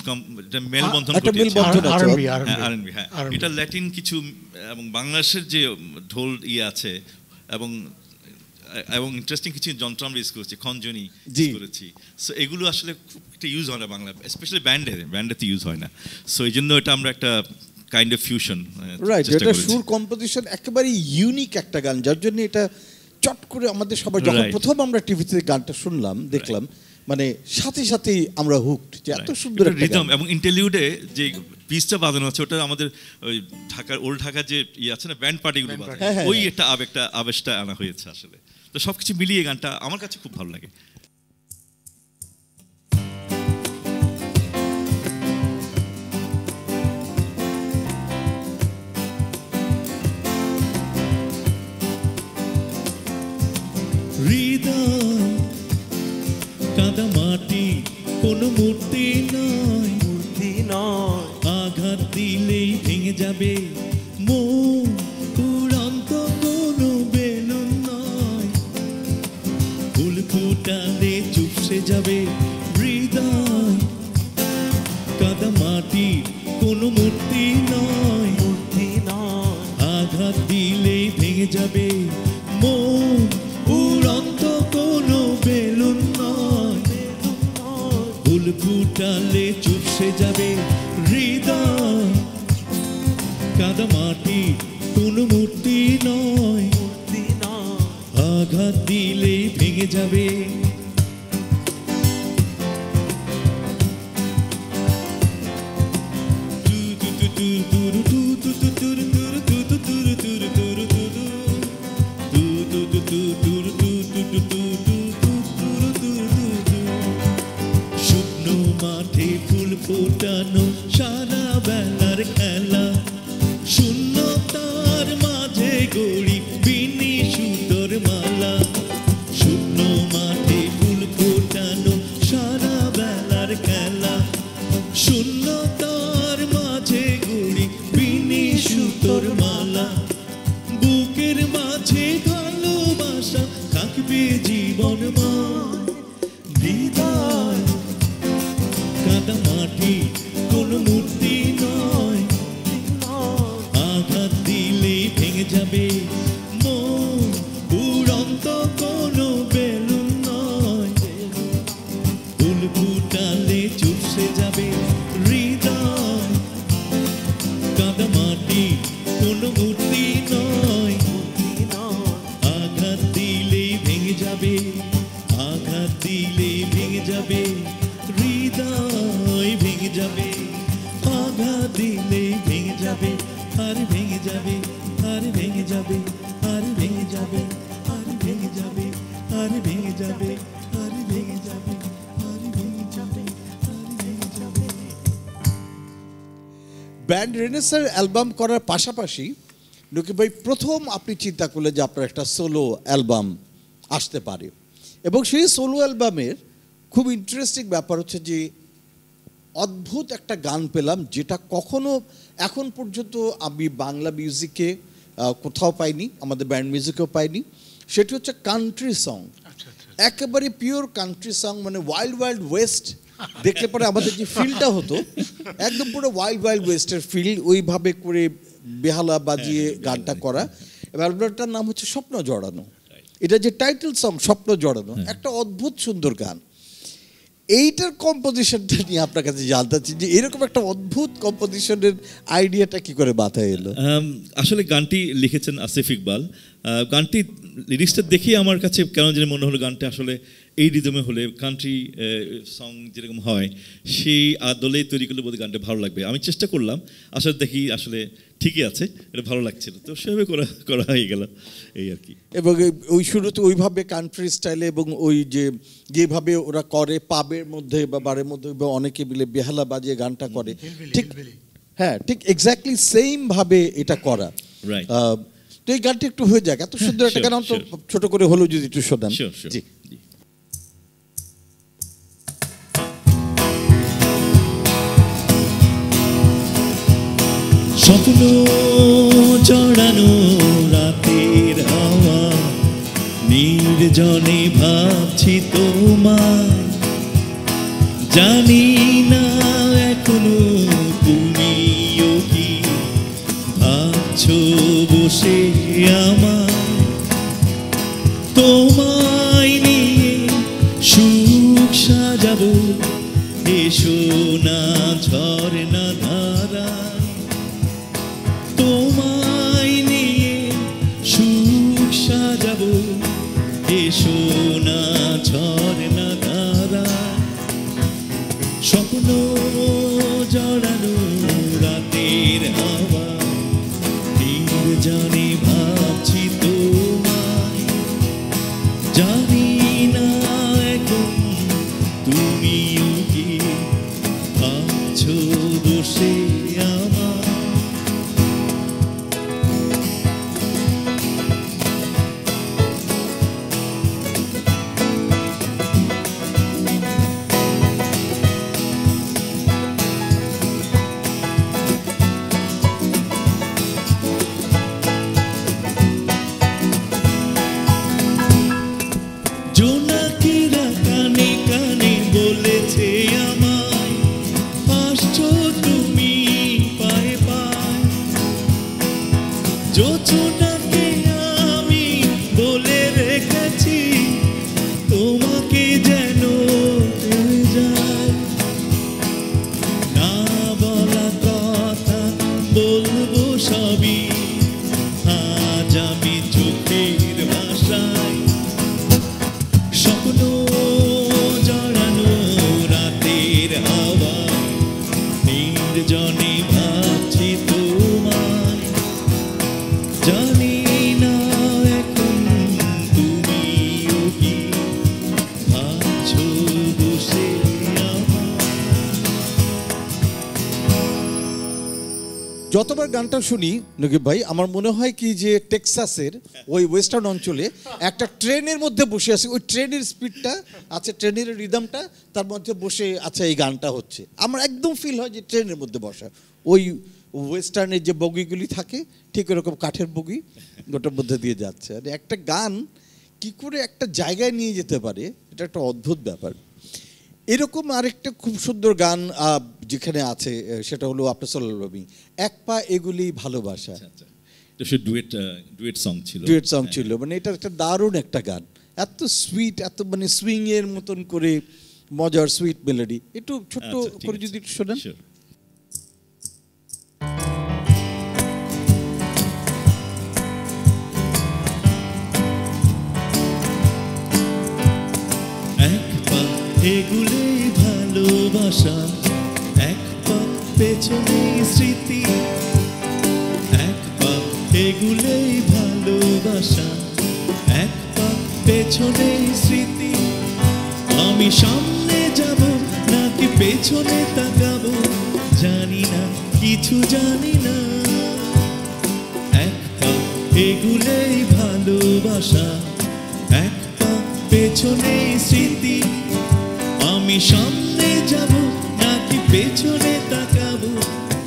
এটা মেলবন্ধন করছে, আরএনবি। হ্যাঁ, এটা ল্যাটিন কিছু এবং বাংলাদেশের যে ঢোল আছে এবং ইন্টারেস্টিং কিছু যন্ত্র আমরা ইউজ করেছি, খঞ্জনি ইউজ করেছি। সো এগুলো আসলে খুব একটা ইউজ হয় না বাংলা, স্পেশালি ব্যান্ডেতে ইউজ হয় না। সো এই জন্য এটা আমরা একটা কাইন্ড অফ ফিউশন, রাইট, এটা সুর কম্পোজিশন একেবারে ইউনিক একটা গান, যার জন্য এটা চট করে আমাদের সবাই, যখন প্রথম আমরা টিভিতে গানটা শুনলাম দেখলাম, মানে সাথে সাথেই আমরা হুকড, যে এত সুন্দর একটা রিদম। এবং ইন্টারলিউডে যে পিসটা বাজানো আছে ওটা আমাদের ওই ঢাকার ওল্ড ঢাকার যে আছে না ব্যান্ড পার্টিগুলো বাজায়, ওই একটা আবেশটা আনা হয়েছে আসলে। তো সবকিছু মিলিয়ে গানটা আমার কাছে খুব ভালো লাগে। হৃদয় কাদা মাটি কোনো মূর্তি নয়, আঘাত দিলেই ভেঙে যাবে। মন উড়ন্ত কোনো বেলুন নয়, ফুল ফুটালে চুপসে যাবে। হৃদয় কাদা মাটি কোনো মূর্তি নয়, আঘাত দিলেই ভেঙে যাবে। মন উড়ন্ত কোনো বেলুন নয়, ফুল ফুটালে চুপসে যাবে। হৃদয় কাদা মাটি কোনো মূর্তি নয়, আঘাত দিলেই ভেঙে যাবে। শুকনো মাঠে ফুল ফোটানো সারা বেলার খেলা, শূন্যতার মাঝে গড়ি বিনি সুতোর মালা। শুকনো মাঠে ফুল ফোটানো সারা বেলার খেলা, শূন্যতার মাঝে গড়ি বিনি সুতোর মালা। বুকের মাঝে ভালোবাসা থাকবে জীবনময়। হৃদয় কাদা মাটি কোনো মূর্তি নয়, আঘাত দিলেই ভেঙে যাবে। মন উড়ন্ত কোনো বেলুন নয়, ফুল ফুটালে চুপসে যাবে। হৃদয় কাদা মাটি কোনো মূর্তি নয়, আঘাত দিলেই ভেঙে যাবে, আঘাত দিলেই ভেঙে যাবে। হৃদয় ভেঙে যাবে, আঘাত দিলেই ভেঙে যাবে, আর ভেঙে যাবে। আর ভেঙে যাবে, আর ভেঙে যাবে, আর ভেঙে যাবে, আর ভেঙে যাবে। ব্যান্ড রেনেসার অ্যালবাম করার পাশাপাশি নকিব ভাই প্রথম আপনি চিন্তা করলেন যে আপনার একটা সোলো অ্যালবাম আসতে পারে, এবং সেই সোলো অ্যালবামের খুব ইন্টারেস্টিং ব্যাপার হচ্ছে যে অদ্ভুত একটা গান পেলাম যেটা কখনো এখন পর্যন্ত আমি বাংলা মিউজিকে কোথাও পাইনি, আমাদের ব্যান্ড মিউজিকেও পাইনি। সেটি হচ্ছে কান্ট্রি সং, একেবারে পিওর কান্ট্রি সং, মানে ওয়াইল্ড ওয়াইল্ড ওয়েস্ট। দেখলে পরে আমাদের যে ফিলটা হতো একদম পুরো ওয়াইল্ড ওয়াইল্ড ওয়েস্টের ফিল, ওইভাবে করে বেহালা বাজিয়ে গানটা করা। অ্যালবামটার নাম হচ্ছে স্বপ্ন জড়ানো। এটা যে টাইটেল সং স্বপ্ন জড়ানো, একটা অদ্ভুত সুন্দর গান। এইটার কম্পোজিশনটা নিয়ে আপনার কাছে জানতে চাচ্ছি যে এরকম একটা অদ্ভুত কম্পোজিশনের আইডিয়াটা কি করে মাথায় এলো? আসলে গানটি লিখেছেন আসিফ ইকবাল। গানটি লিরিক্সটা দেখেই আমার কাছে কেন যেন মনে হলো গানটা আসলে এই রিদমে হলে কান্ট্রি সং যেরকম হয় সেই আদলেই তৈরি করলে বোধহয় গানটা ভালো লাগবে। আমি চেষ্টা করলাম, আসলে দেখি আসলে ঠিকই আছে, এটা ভালো লাগছিল, তো সেভাবে করা হয়ে গেল এই আর কি। এবং ওই শুরুতে ওইভাবে কান্ট্রি স্টাইলে, এবং ওই যেভাবে ওরা করে পাবের মধ্যে বা বারের মধ্যে বা অনেকে মিলে বেহালা বাজিয়ে গানটা করে, ঠিক হ্যাঁ ঠিক এক্স্যাক্টলি সেম ভাবে এটা করা। রাইট। তো এই গানটা একটু হয়ে যাক, এত সুন্দর একটা গান, তো ছোট করে হলো যদি একটু শোনান। জি। স্বপ্ন জড়ানো রাতের হাওয়া, নির্জনে ভাবছি তোমায়, জানি না এখনো তুমিও কি ভাবছো বসে আমায়, তোমায় নিয়ে সুখ সাজাবো, এসো না ঝরনা ধারা, তোমায় নিয়ে সুখ সাজাবো, এসো না ঝরনা ধারা, স্বপ্ন জড়ানো রাতের হাওয়া, নির্জনে ভাবছি তোমায়, জানি না এখন তুমিও কি ভাবছো বসে আমায়। জোনাকিরা কানে কানে বলেছে আমায়, আসছো তুমি পায়ে পায়ে, যোচনাকে আমি বলে রেখেছি, তোমাকে যেন পেয়ে যায়, না বলা কথা বলবো সবই, আজ আমি চোখের ভাষায়, স্বপ্ন জড়ানো রাতের হাওয়া, নির্জনে ভাবছি তোমায়, জানি না এখন তুমিও কি ভাবছো বসে আমায়। যতবার গানটা শুনি নকিব ভাই, আমার মনে হয় কি যে টেক্সাসের ওই ওয়েস্টার্ন অঞ্চলে একটা ট্রেনের মধ্যে বসে আছে, ওই ট্রেনের স্পিডটা আছে, ট্রেনের রিদমটা তার মধ্যে বসে আছে, এই গানটা হচ্ছে আমার একদম ফিল হয় যে ট্রেনের মধ্যে বসা, ওই ওয়েস্টার্নের যে বগিগুলি থাকে ঠিক এরকম কাঠের বগি ওটার মধ্যে দিয়ে যাচ্ছে। আর একটা গান কি করে একটা জায়গায় নিয়ে যেতে পারে, এটা একটা অদ্ভুত ব্যাপার। এরকম আরেকটা খুব সুন্দর গান যেখানে আছে সেটা হলো আপনার সোলোলবি, এক পা এগুলি ভালোবাসা। তো সে ডুয়েট সং ছিল, ডুয়েট সং ছিল, মানে এটা একটা দারুণ একটা গান, এত সুইট, এত মানে সুইং এর মতন করে মজার সুইট মেলোডি। একটু ছোট্ট করে যদি একটু শোনান। এক পা এগুলে ভালোবাসা, এক পা পেছনে স্মৃতি, এক পা এগুলে ভালোবাসা, এক পা পেছনে স্মৃতি, আমি সামনে যাব নাকি পেছনে তাকাবো জানি না, কিছু জানি না। এক পা এগুলেই ভালোবাসা, এক পা পেছনে স্মৃতি, আমি সামনে যাব নাকি পেছনে তাকাবো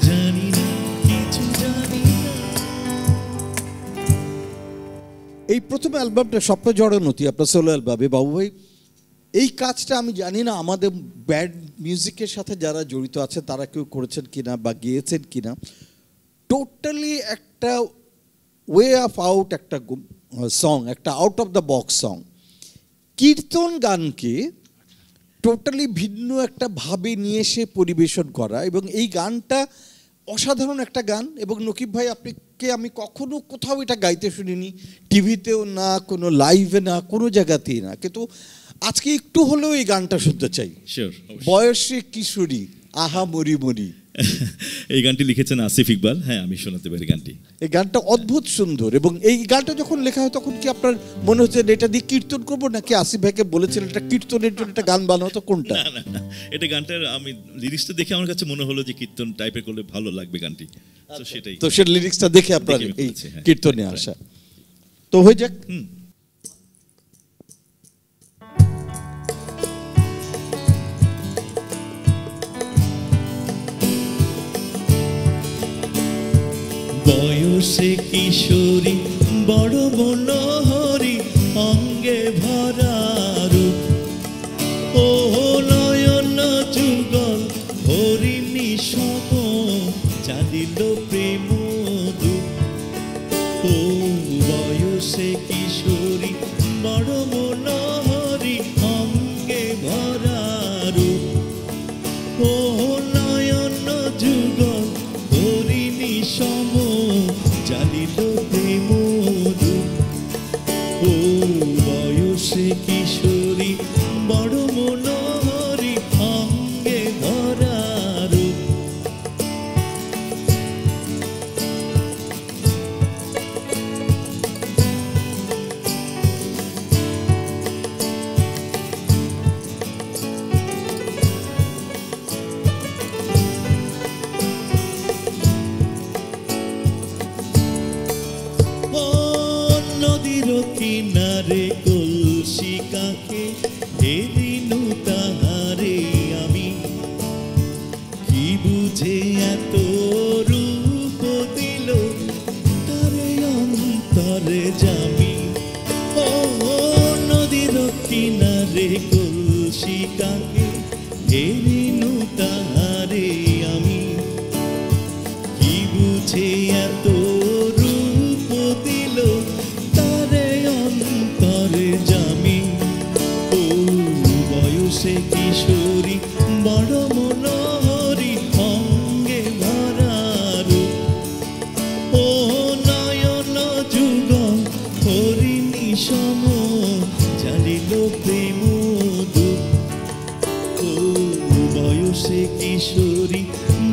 জানি না, কিছু জানি না। এই প্রথম অ্যালবামটা স্বপ্ন জড়ানতি, আপনার সোলো অ্যালবামে বাবু ভাই, এই কাজটা আমি জানি না আমাদের ব্যান্ড মিউজিকের সাথে যারা জড়িত আছে তারা কেউ করেছেন কিনা বা গিয়েছেন কিনা। টোটালি একটা ওয়ে অফ আউট, একটা সং, একটা out of the box song. Kirtan গানকে টোটালি ভিন্ন একটা ভাবে নিয়ে এসে পরিবেশন করা, এবং এই গানটা অসাধারণ একটা গান। এবং নকিব ভাই, আপনাকে আমি কখনো কোথাও এটা গাইতে শুনিনি, টিভিতেও না, কোনো লাইভে না, কোনো জায়গাতেই না, কিন্তু আজকে একটু হলেও এই গানটা শুনতে চাই। বয়সে কিশোরী আহা মরি মরি, এই গানটি লিখেছেন আসিফ ইকবাল। হ্যাঁ, আমি শোনাতে পারি গানটি। এই গানটা অদ্ভুত সুন্দর, এবং এই গানটা যখন লেখা হয় তখন কি আপনার মনে হচ্ছে এটা দিয়ে কীর্তন করবো, নাকি আসিফ ভাইকে বলেছিলেন এটা কীর্তনের জন্য একটা গান বানাও, তো কোনটা? না না না, এটা গানটার আমি লিরিক্সটা দেখে আমার কাছে মনে হলো যে কীর্তন টাইপের করলে ভালো লাগবে গানটি, তো সেটাই। তো সে লিরিক্সটা দেখে আপনার এই হ্যাঁ, কীর্তনে আসা, তো হয়ে যাক। বয়সে কিশোরী বড় মনোহরি, অঙ্গে ভরা রূপ, ও নয়ন যুগল হরিণী সম, চালিল প্রেম দূত। ও বয়সে কিশোরী বড় মনোহরি, অঙ্গে ভরা রূপ, ও নয়ন যুগল হরিণী সম, চালিল প্রেম দূত। ও বয়সে কিশোরী বড় মনোহরি, অঙ্গে ভরা রূপ। নদীর কিনারে কলসি কাকে হেরিনু তাহারে আমি, কি বুঝে এত রূপ দিল তারে অন্তরে জামি। ও নদীর কিনারে কলসি কাকে হেরিনু তাহারে আমি, কি বুঝে এত রূপ দিল তারে অন্তরে জামি। ও বয়সে কিশোরী বড় মনোহরি, অঙ্গে ভরা রূপ, ও নয়ন যুগল হরিণী সম, চালিল প্রেম দূত। ও বয়সে কিশোরী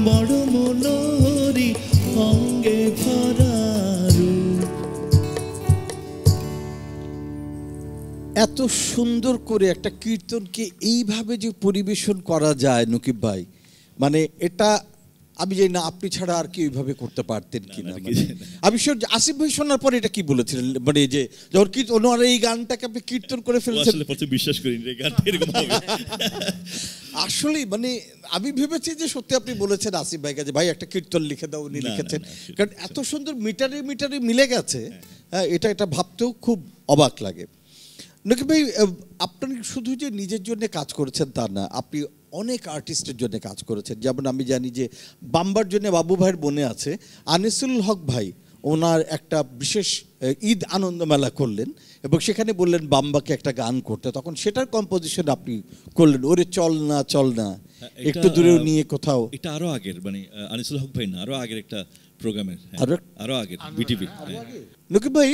বড় মনোহরি, অঙ্গে ভরা রূপ। এত সুন্দর করে একটা কীর্তনকে এইভাবে যে পরিবেশন করা যায় নকিব ভাই, মানে এটা আমি জানি না আপনি ছাড়া আর কি এইভাবে করতে পারতেন কিনা। আমি আসিফ ভাই শোনার পরে এটা কি বলেছিলেন, মানে যে যখন কীর্তন এই গানটাকে আপনি কীর্তন করে ফেলেছেন, আসলে প্রথমে বিশ্বাস করিনি এই গানটা এরকম হবে। আসলে মানে আমি ভেবেছি যে সত্যি আপনি বলেছেন আসিফ ভাইকে যে ভাই একটা কীর্তন লিখে দাও, উনি লিখেছেন, কারণ এত সুন্দর মিটারে মিটারে মিলে গেছে। হ্যাঁ, এটা ভাবতেও খুব অবাক লাগে। নকিব ভাই, আপনি শুধু যে নিজের জন্য কাজ করেছেন তা না, আপনি অনেক আর্টিস্টের জন্য কাজ করেছেন। যেমন আমি জানি যে বাম্বার জন্য বাবু ভাইয়ের মনে আছে আনিসুল হক ভাই ওনার একটা বিশেষ ঈদ আনন্দ মেলা করলেন, এবং সেখানে বললেন বাম্বাকে একটা গান করতে, তখন সেটার কম্পোজিশন আপনি করলেন, ওরে চল না চল না একটু দূরেও নিয়ে কোথাও। এটা আরো আগের, মানে আনিসুল হক ভাই না, আরো আগের একটা প্রোগ্রামের, আরো আগের বিটিভি। নকিব ভাই,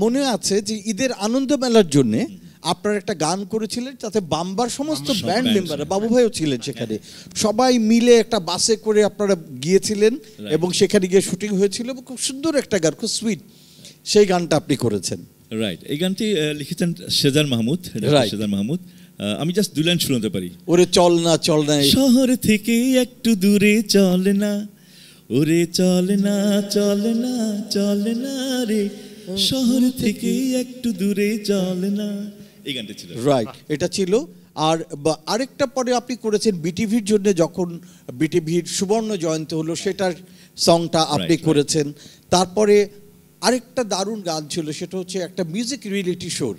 মনে আছে যে ঈদের আনন্দ মেলার জন্য আপনারা একটা গান করেছিলেন, তাতে বাম্বার সমস্ত ব্যান্ড মেম্বার, বাবু ভাইও ছিলেন সেখানে, সবাই মিলে একটা বাসে করে আপনারা গিয়েছিলেন এবং সেখানে গিয়ে শুটিং হয়েছিল, এবং খুব সুন্দর একটা গান, খুব সুইট, সেই গানটা আপনি করেছেন। রাইট, এই গানটি লিখেছেন সেজার মাহমুদ, Right. সেজার মাহমুদ। আমি জাস্ট 2 লাইন শুনতে পারি। ওরে চল না চল না, শহর থেকে একটু দূরে চল না, ওরে চল না চল না চল না রে, শহর থেকে একটু দূরে চল না, এই গানটা ছিল। রাইট, এটা ছিল। আর আরেকটা পরে আপনি করেছেন বিটিভির জন্য, যখন বিটিভির সুবর্ণ জয়ন্তী হলো সেটার সংটা আপনি Right. করেছেন। তারপরে আরেকটা দারুণ গান ছিল, সেটা হচ্ছে একটা মিউজিক রিয়েলিটি শোর,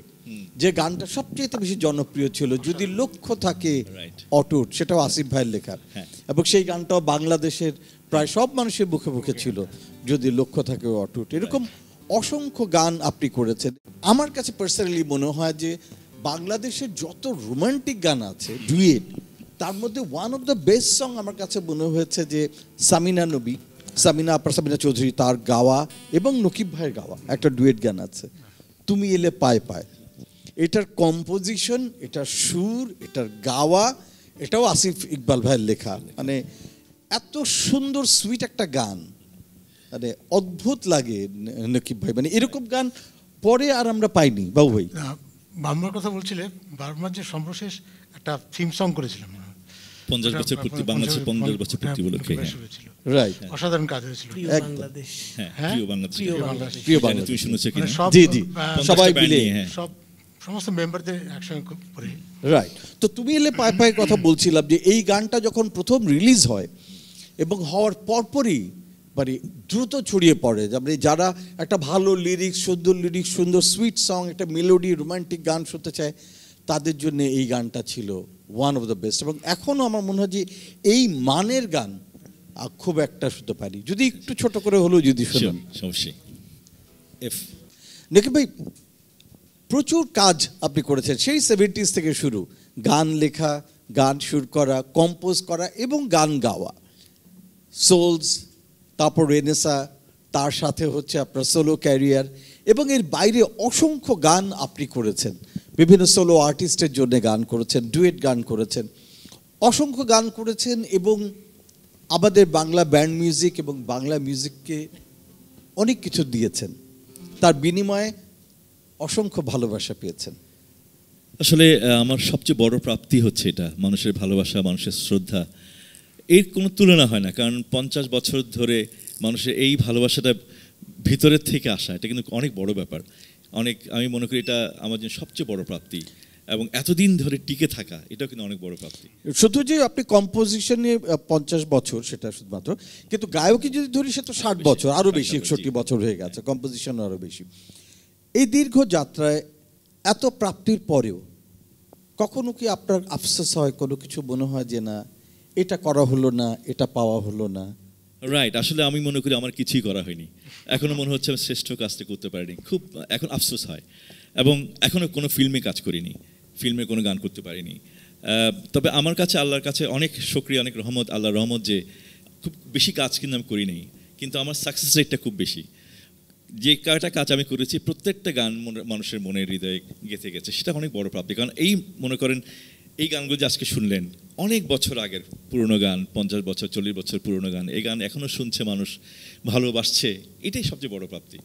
যে গানটা সবচেয়ে বেশি জনপ্রিয় ছিল, যদি লক্ষ্য থাকে Right. অটুট, সেটাও আসিফ ভাইয়ের লেখা। হ্যাঁ। এবং সেই গানটাও বাংলাদেশের প্রায় সব মানুষের মুখে মুখে ছিল, যদি লক্ষ্য থাকে অটুট। এরকম অসংখ্য গান আপনি করেছেন। আমার কাছে পার্সোনালি মনে হয় যে বাংলাদেশের যত রোমান্টিক গান আছে ডুয়েট, তার মধ্যে one of the best song আমার কাছে মনে হয়েছে যে সামিনা নবী, সামিনা আপার, সামিনা চৌধুরী তার গাওয়া এবং নকিব ভাইয়ের গাওয়া একটা ডুয়েট গান আছে, তুমি এলে পায় পায়। এটার কম্পোজিশন, এটার সুর, এটার গাওয়া, এটাও আসিফ ইকবাল ভাইয়ের লেখা। মানে এত সুন্দর সুইট একটা গান, মানে অদ্ভুত লাগে নকিব ভাই। মানে এরকম গান পরে আর আমরা পাইনি বাবু ভাই। বার্মার কথা বলছিলে, বার্মার যে সর্বশেষ একটা থিম সং করেছিলাম 50 বছর পূর্তি, বাংলাদেশের 50 বছর পূর্তি উপলক্ষে। রাইট, অসাধারণ কাজ হয়েছিল। প্রিয় একদম। বাংলাদেশ, হ্যাঁ, হ্যাঁ? প্রিয় বাংলাদেশ, প্রিয় বাংলাদেশ। প্রিয় জানি বাংলাদেশ। তুমি শুনেছো মানে কিনা? সব জি জি, সবাই band মিলে। নিয়ে, হ্যাঁ। সব সমস্ত মেম্বারদের একসঙ্গে করে। রাইট, তো তুমি এলে পায় পায়ের কথা বলছিলাম, যে এই গানটা যখন প্রথম রিলিজ হয় এবং হওয়ার পরপরই মানে দ্রুত ছড়িয়ে পড়ে, মানে যারা একটা ভালো লিরিক্স, সুন্দর সুইট সং, একটা মেলোডি, রোমান্টিক গান শুনতে চায়, তাদের জন্য এই গানটা ছিল ওয়ান অফ দ্য বেস্ট। এবং এখনও আমার মনে হয় যে এই মানের গান খুব একটা শুনতে পারি, যদি একটু ছোট করে হলেও যদি শুনুন। সমস্যা এফ। নকিব ভাই, প্রচুর কাজ আপনি করেছেন, সেই 70s থেকে শুরু, গান লেখা, গান সুর করা, কম্পোজ করা এবং গান গাওয়া। সোলস, তারপর রেনেসা, তার সাথে হচ্ছে আপনার সোলো ক্যারিয়ার, এবং এর বাইরে অসংখ্য গান আপনি করেছেন, বিভিন্ন সোলো আর্টিস্টের জন্য গান করেছেন, ডুয়েট গান করেছেন, অসংখ্য গান করেছেন, এবং আমাদের বাংলা ব্যান্ড মিউজিক এবং বাংলা মিউজিককে অনেক কিছু দিয়েছেন, তার বিনিময়ে অসংখ্য ভালোবাসা পেয়েছেন। আসলে আমার সবচেয়ে বড় প্রাপ্তি হচ্ছে এটা, মানুষের ভালোবাসা, মানুষের শ্রদ্ধা, এর কোনো তুলনা হয় না। কারণ 50 বছর ধরে মানুষের এই ভালোবাসাটা ভিতরের থেকে আসা, এটা কিন্তু অনেক বড় ব্যাপার। আমি মনে করি এটা আমার জন্য সবচেয়ে বড় প্রাপ্তি, এবং এতদিন ধরে টিকে থাকা, এটাও কিন্তু অনেক বড় প্রাপ্তি। শুধু যে আপনি কম্পোজিশনে 50 বছর সেটা শুধুমাত্র, কিন্তু গায়কই যদি ধরি সে তো 60 বছর, আরও বেশি, 61 বছর হয়ে গেছে, কম্পোজিশন আরও বেশি। এই দীর্ঘ যাত্রায় এত প্রাপ্তির পরেও কখনো কি আপনার আফসোস হয়, কোনো কিছু মনে হয় যে না এটা করা হলো না, এটা পাওয়া হলো না? রাইট, আসলে আমি মনে করি আমার কিছুই করা হয়নি, এখনো মনে হচ্ছে আমি শ্রেষ্ঠ কাজটা করতে পারিনি, খুব এখন আফসোস হয়। এবং এখনো কোনো ফিল্মে কাজ করিনি, ফিল্মে কোনো গান করতে পারিনি। তবে আমার কাছে আল্লাহর কাছে অনেক শুকরিয়া, অনেক রহমত, আল্লাহর রহমত যে খুব বেশি কাজ কিন্তু আমি করিনি, কিন্তু আমার সাকসেস রেটটা খুব বেশি। যে কয়টা কাজ আমি করেছি প্রত্যেকটা গান মানুষের মনের হৃদয়ে গেঁথে গেছে, সেটা অনেক বড় প্রাপ্তি। কারণ এই মনে করেন এই গানগুলো যে আজকে শুনলেন, অনেক বছর আগের পুরনো গান, 50 বছর 40 বছর পুরনো গান, এই গান এখনো শুনছে মানুষ, ভালোবাসছে, এটাই সবচেয়ে বড় প্রাপ্তি।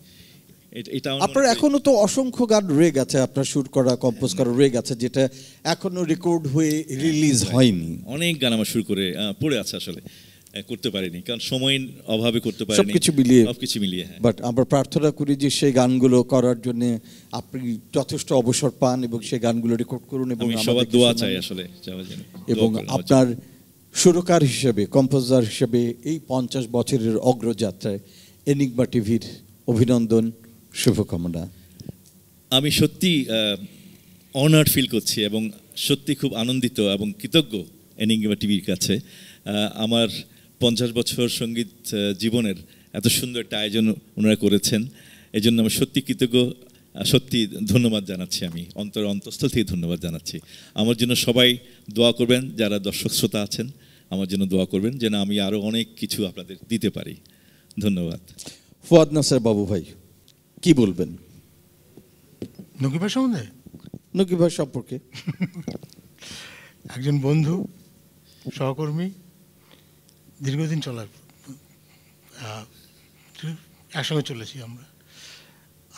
এটা আপনার এখনো তো অসংখ্য গান রয়ে গেছে, আপনার শুট করা, কম্পোজ করা রয়ে গেছে, যেটা এখনো রেকর্ড হয়ে রিলিজ হয়নি। অনেক গান আমার শুরু করে পড়ে আছে, আসলে করতে পারিনি, কারণ সময়ের অভাবে করতে পারিনি, সবকিছু মিলিয়ে। বাট আমরা প্রার্থনা করি যে সেই গানগুলো করার জন্য আপনি যথেষ্ট অবসর পান এবং সেই গানগুলো রেকর্ড করুন, এবং সবার দোয়া চাই আসলে, এবং আপনার সুরকার হিসেবে, কম্পোজার হিসেবে এই 50 বছরের অগ্রযাত্রায় এনিগমা টিভির অভিনন্দন, শুভকামনা। আমি সত্যি অনার্ড ফিল করছি এবং সত্যি খুব আনন্দিত এবং কৃতজ্ঞ এনিগমা টিভির কাছে। আমার 50 বছর সঙ্গীত জীবনের এত সুন্দর একটা আয়োজন ওনারা করেছেন, এই জন্য আমি সত্যি কৃতজ্ঞ, সত্যি ধন্যবাদ জানাচ্ছি, আমি অন্তঃস্থল থেকে ধন্যবাদ জানাচ্ছি। আমার জন্য সবাই দোয়া করবেন, যারা দর্শক শ্রোতা আছেন আমার জন্য দোয়া করবেন, যেন আমি আরও অনেক কিছু আপনাদের দিতে পারি। ধন্যবাদ। ফুয়াদ নাসের বাবু ভাই, কি বলবেন নকিব ভাই সম্বন্ধে? নকিব ভাই সম্পর্কে একজন বন্ধু, সহকর্মী, দীর্ঘদিন চলার, একসঙ্গে চলেছি আমরা।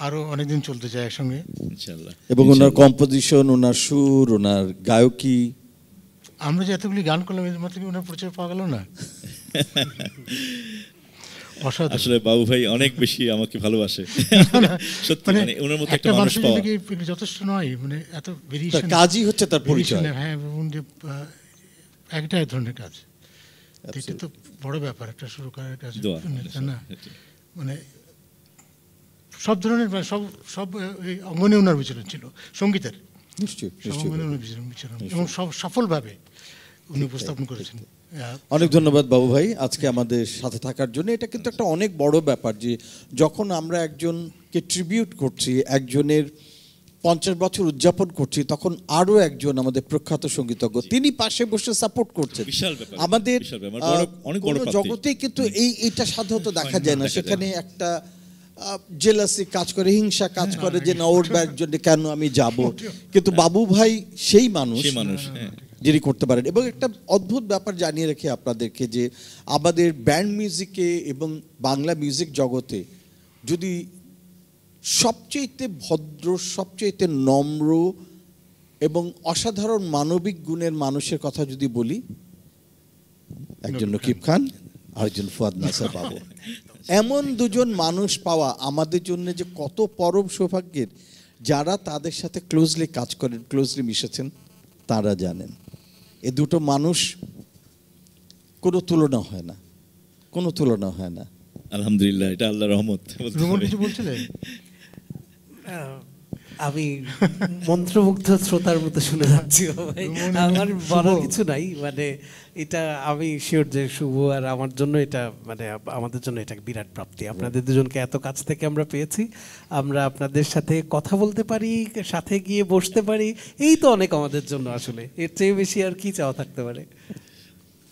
আরও অনেকদিন চলতে চাই একসঙ্গে। ইনশাআল্লাহ। এবং ওনার কম্পোজিশন, ওনার সুর, ওনার গায়কী, আমরা যে এতগুলি গান করলাম এর মাত্র কি ওনার পরিচয় পাওয়া গেল না? অসাধারণ। আসলে বাবু ভাই অনেক বেশি আমাকে ভালোবাসে, সত্যি, মানে ওনার মতো একটা মানুষ পাওয়া যথেষ্ট নয়, মানে এত তার ভেরিয়েশন, কাজই হচ্ছে তার পরিচয়। হ্যাঁ, এবং যে একটা এক ধরনের কাজ, এটা তো বড় ব্যাপার একটা সুরকারের কাছে, তাই না? মানে সব ধরনের সব এই অঙ্গনে ওনার বিচরণ ছিল, সঙ্গীতের নিশ্চয়ই অঙ্গনে ওনার বিচরণ, এবং সফলভাবে উনি উপস্থাপন করেছেন। অনেক ধন্যবাদ বাবু ভাই আজকে আমাদের সাথে থাকার জন্য। এটা কিন্তু একটা অনেক বড় ব্যাপার যে যখন আমরা একজনকে ট্রিবিউট করছি, একজনের 50 বছর উদযাপন করছি, তখন আরো একজন আমাদের প্রখ্যাত সঙ্গীতজ্ঞ তিনি পাশে বসে সাপোর্ট করছেন। আমাদের কোন জগতে কিন্তু এইটা সাধারণত দেখা যায় না। সেখানে একটা জেলাসি কাজ করে, হিংসা কাজ করে যে না ওর জন্য কেন আমি যাব, কিন্তু বাবু ভাই সেই মানুষ যিনি করতে পারেন। এবং একটা অদ্ভুত ব্যাপার জানিয়ে রেখে আপনাদেরকে যে আমাদের ব্যান্ড মিউজিকে এবং বাংলা মিউজিক জগতে যদি সবচেয়ে ভদ্র, সবচেয়ে নম্র এবং অসাধারণ মানবিক গুণের মানুষের কথা যদি বলি, একজন নকিব খান, আরেকজন ফুয়াদ নাসার বাবু। এমন দুজন মানুষ পাওয়া আমাদের জন্য যে কত পরম সৌভাগ্যের। যারা তাদের সাথে ক্লোজলি কাজ করেন, ক্লোজলি মিশেছেন, তারা জানেন এ দুটো মানুষ কোনো তুলনা হয় না, কোনো তুলনা হয় না। আলহামদুলিল্লাহ, এটা আল্লাহর রহমত। কিছু বলছিলেন? আমি মন্ত্রমুগ্ধ শ্রোতার মতো শুনে যাচ্ছি ভাই, আমার বলার কিছু নাই। মানে এটা আমি শিওর যে শুভ আর আমার জন্য এটা, মানে আমাদের জন্য এটা বিরাট প্রাপ্তি। আপনাদের দুজনকে এত কাছ থেকে আমরা পেয়েছি, আমরা আপনাদের সাথে কথা বলতে পারি, সাথে গিয়ে বসতে পারি, এই তো অনেক আমাদের জন্য। আসলে এর চেয়ে বেশি আর কি চাওয়া থাকতে পারে।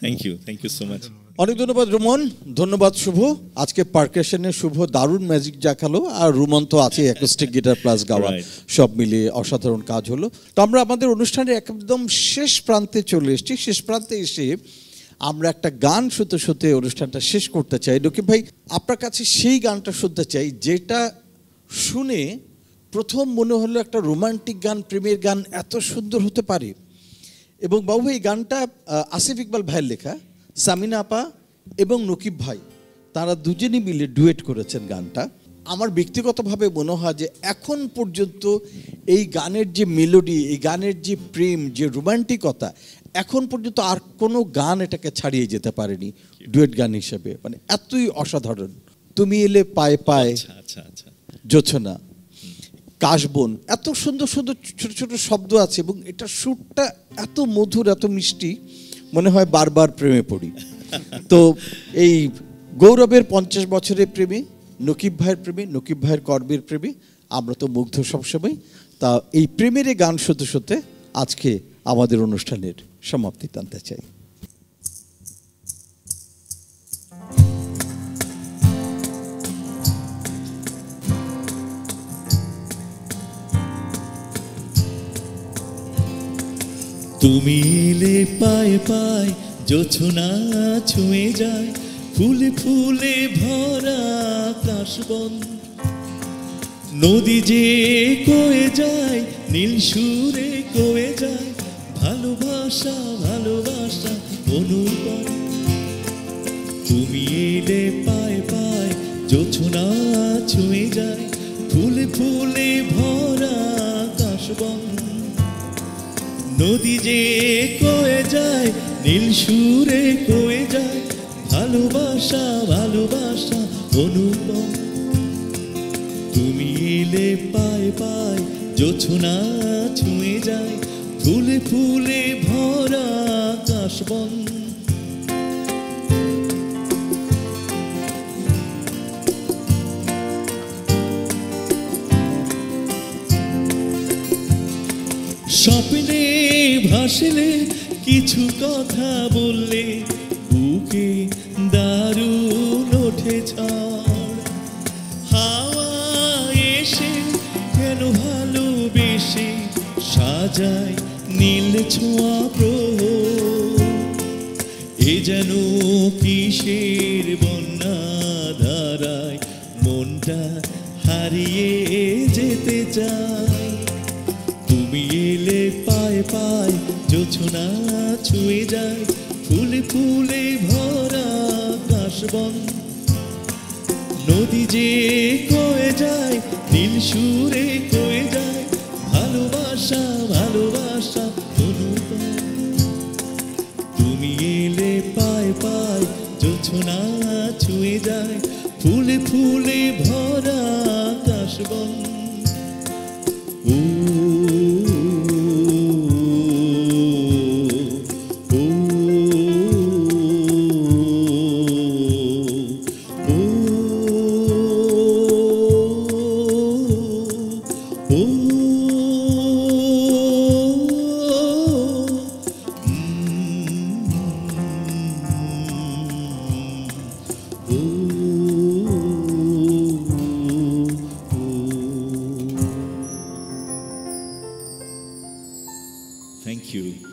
Thank you so much. অনেক ধন্যবাদ রুমন, ধন্যবাদ শুভ। আজকে পারকাশনে শুভ দারুণ ম্যাজিক দেখালো, আর রুমন তো আছে অ্যাকোস্টিক গিটার প্লাস গাওয়া, সব মিলিয়ে অসাধারণ কাজ হলো। তো আমরা আমাদের অনুষ্ঠানের একদম শেষ প্রান্তে চলে এসেছি। শেষ প্রান্তে এসে আমরা একটা গান শুনতে শুনতে অনুষ্ঠানটা শেষ করতে চাই। নকিব ভাই, আপনার কাছে সেই গানটা শুনতে চাই যেটা শুনে প্রথম মনে হলো একটা রোমান্টিক গান, প্রেমের গান এত সুন্দর হতে পারে। এবং বাবু এই গানটা আসিফ ইকবাল ভাইয়ের লেখা, সামিনা আপা এবং নকিব ভাই তারা দুজনেই মিলে ডুয়েট করেছেন গানটা। আমার ব্যক্তিগতভাবে মনে হয় যে এখন পর্যন্ত এই গানের যে মেলোডি, এই গানের যে প্রেম, যে রোমান্টিকতা, এখন পর্যন্ত আর কোনো গান এটাকে ছাড়িয়ে যেতে পারেনি ডুয়েট গান হিসেবে। মানে এতই অসাধারণ। তুমি এলে পায়ে পায়ে, জোছনা, কাশবন, এত সুন্দর সুন্দর ছোট ছোট শব্দ আছে এবং এটা সুরটা এত মধুর, এত মিষ্টি, মনে হয় বারবার প্রেমে পড়ি। তো এই গৌরবের 50 বছরের প্রেমে, নকিব ভাইয়ের প্রেমে, নকিব ভাইয়ের কর্মের প্রেমে আমরা তো মুগ্ধ সবসময়। তা এই প্রেমের গান শুনতে শুনতে আজকে আমাদের অনুষ্ঠানের সমাপ্তি টানতে চাই। তুমি এলে পায়ে পায়ে, জোছনা ছুঁয়ে যায়, ফুলে ফুলে ভরা কাশবন, নদী যে কয়ে যায়, নীল সুরে কয়ে যায়, ভালোবাসা ভালোবাসা অনুপম। তুমি এলে পায়ে পায়ে, জোছনা ছুঁয়ে যায়, ফুলে ফুলে ভরা কাশবন, নদী যে কয়ে যায়, নীল সুরে কয়ে যায়, ভালোবাসা ভালোবাসা অনুপম। তুমি এলে পায়ে পায়ে, জোছনা ছুঁয়ে যায়, ফুলে ফুলে ভরা কাশবন। স্বপ্নে ভাসলে, কিছু কথা বললে, বুকে দারুণ ওঠে ঝড়। হাওয়া এসে কেন ভালোবেসে সাজায় নীল ছোঁয়া প্রহর। এ যেন কিসের বন্যা ধারায় মনটা হারিয়ে যেতে চাই। তুমি এলে পায়ে পায়ে জোছনা ছুঁয়ে যায়, ফুলে ফুলে ভরা আকাশবন। নদী যে কয়ে যায়, নীল সুরে কয়ে যায়, ভালোবাসা ভালোবাসা অনুপম। তুমি এলে পায়ে পায়ে জোছনা ছুঁয়ে যায়, ফুলে ফুলে ভরা আকাশবন। ও ও ও Thank you.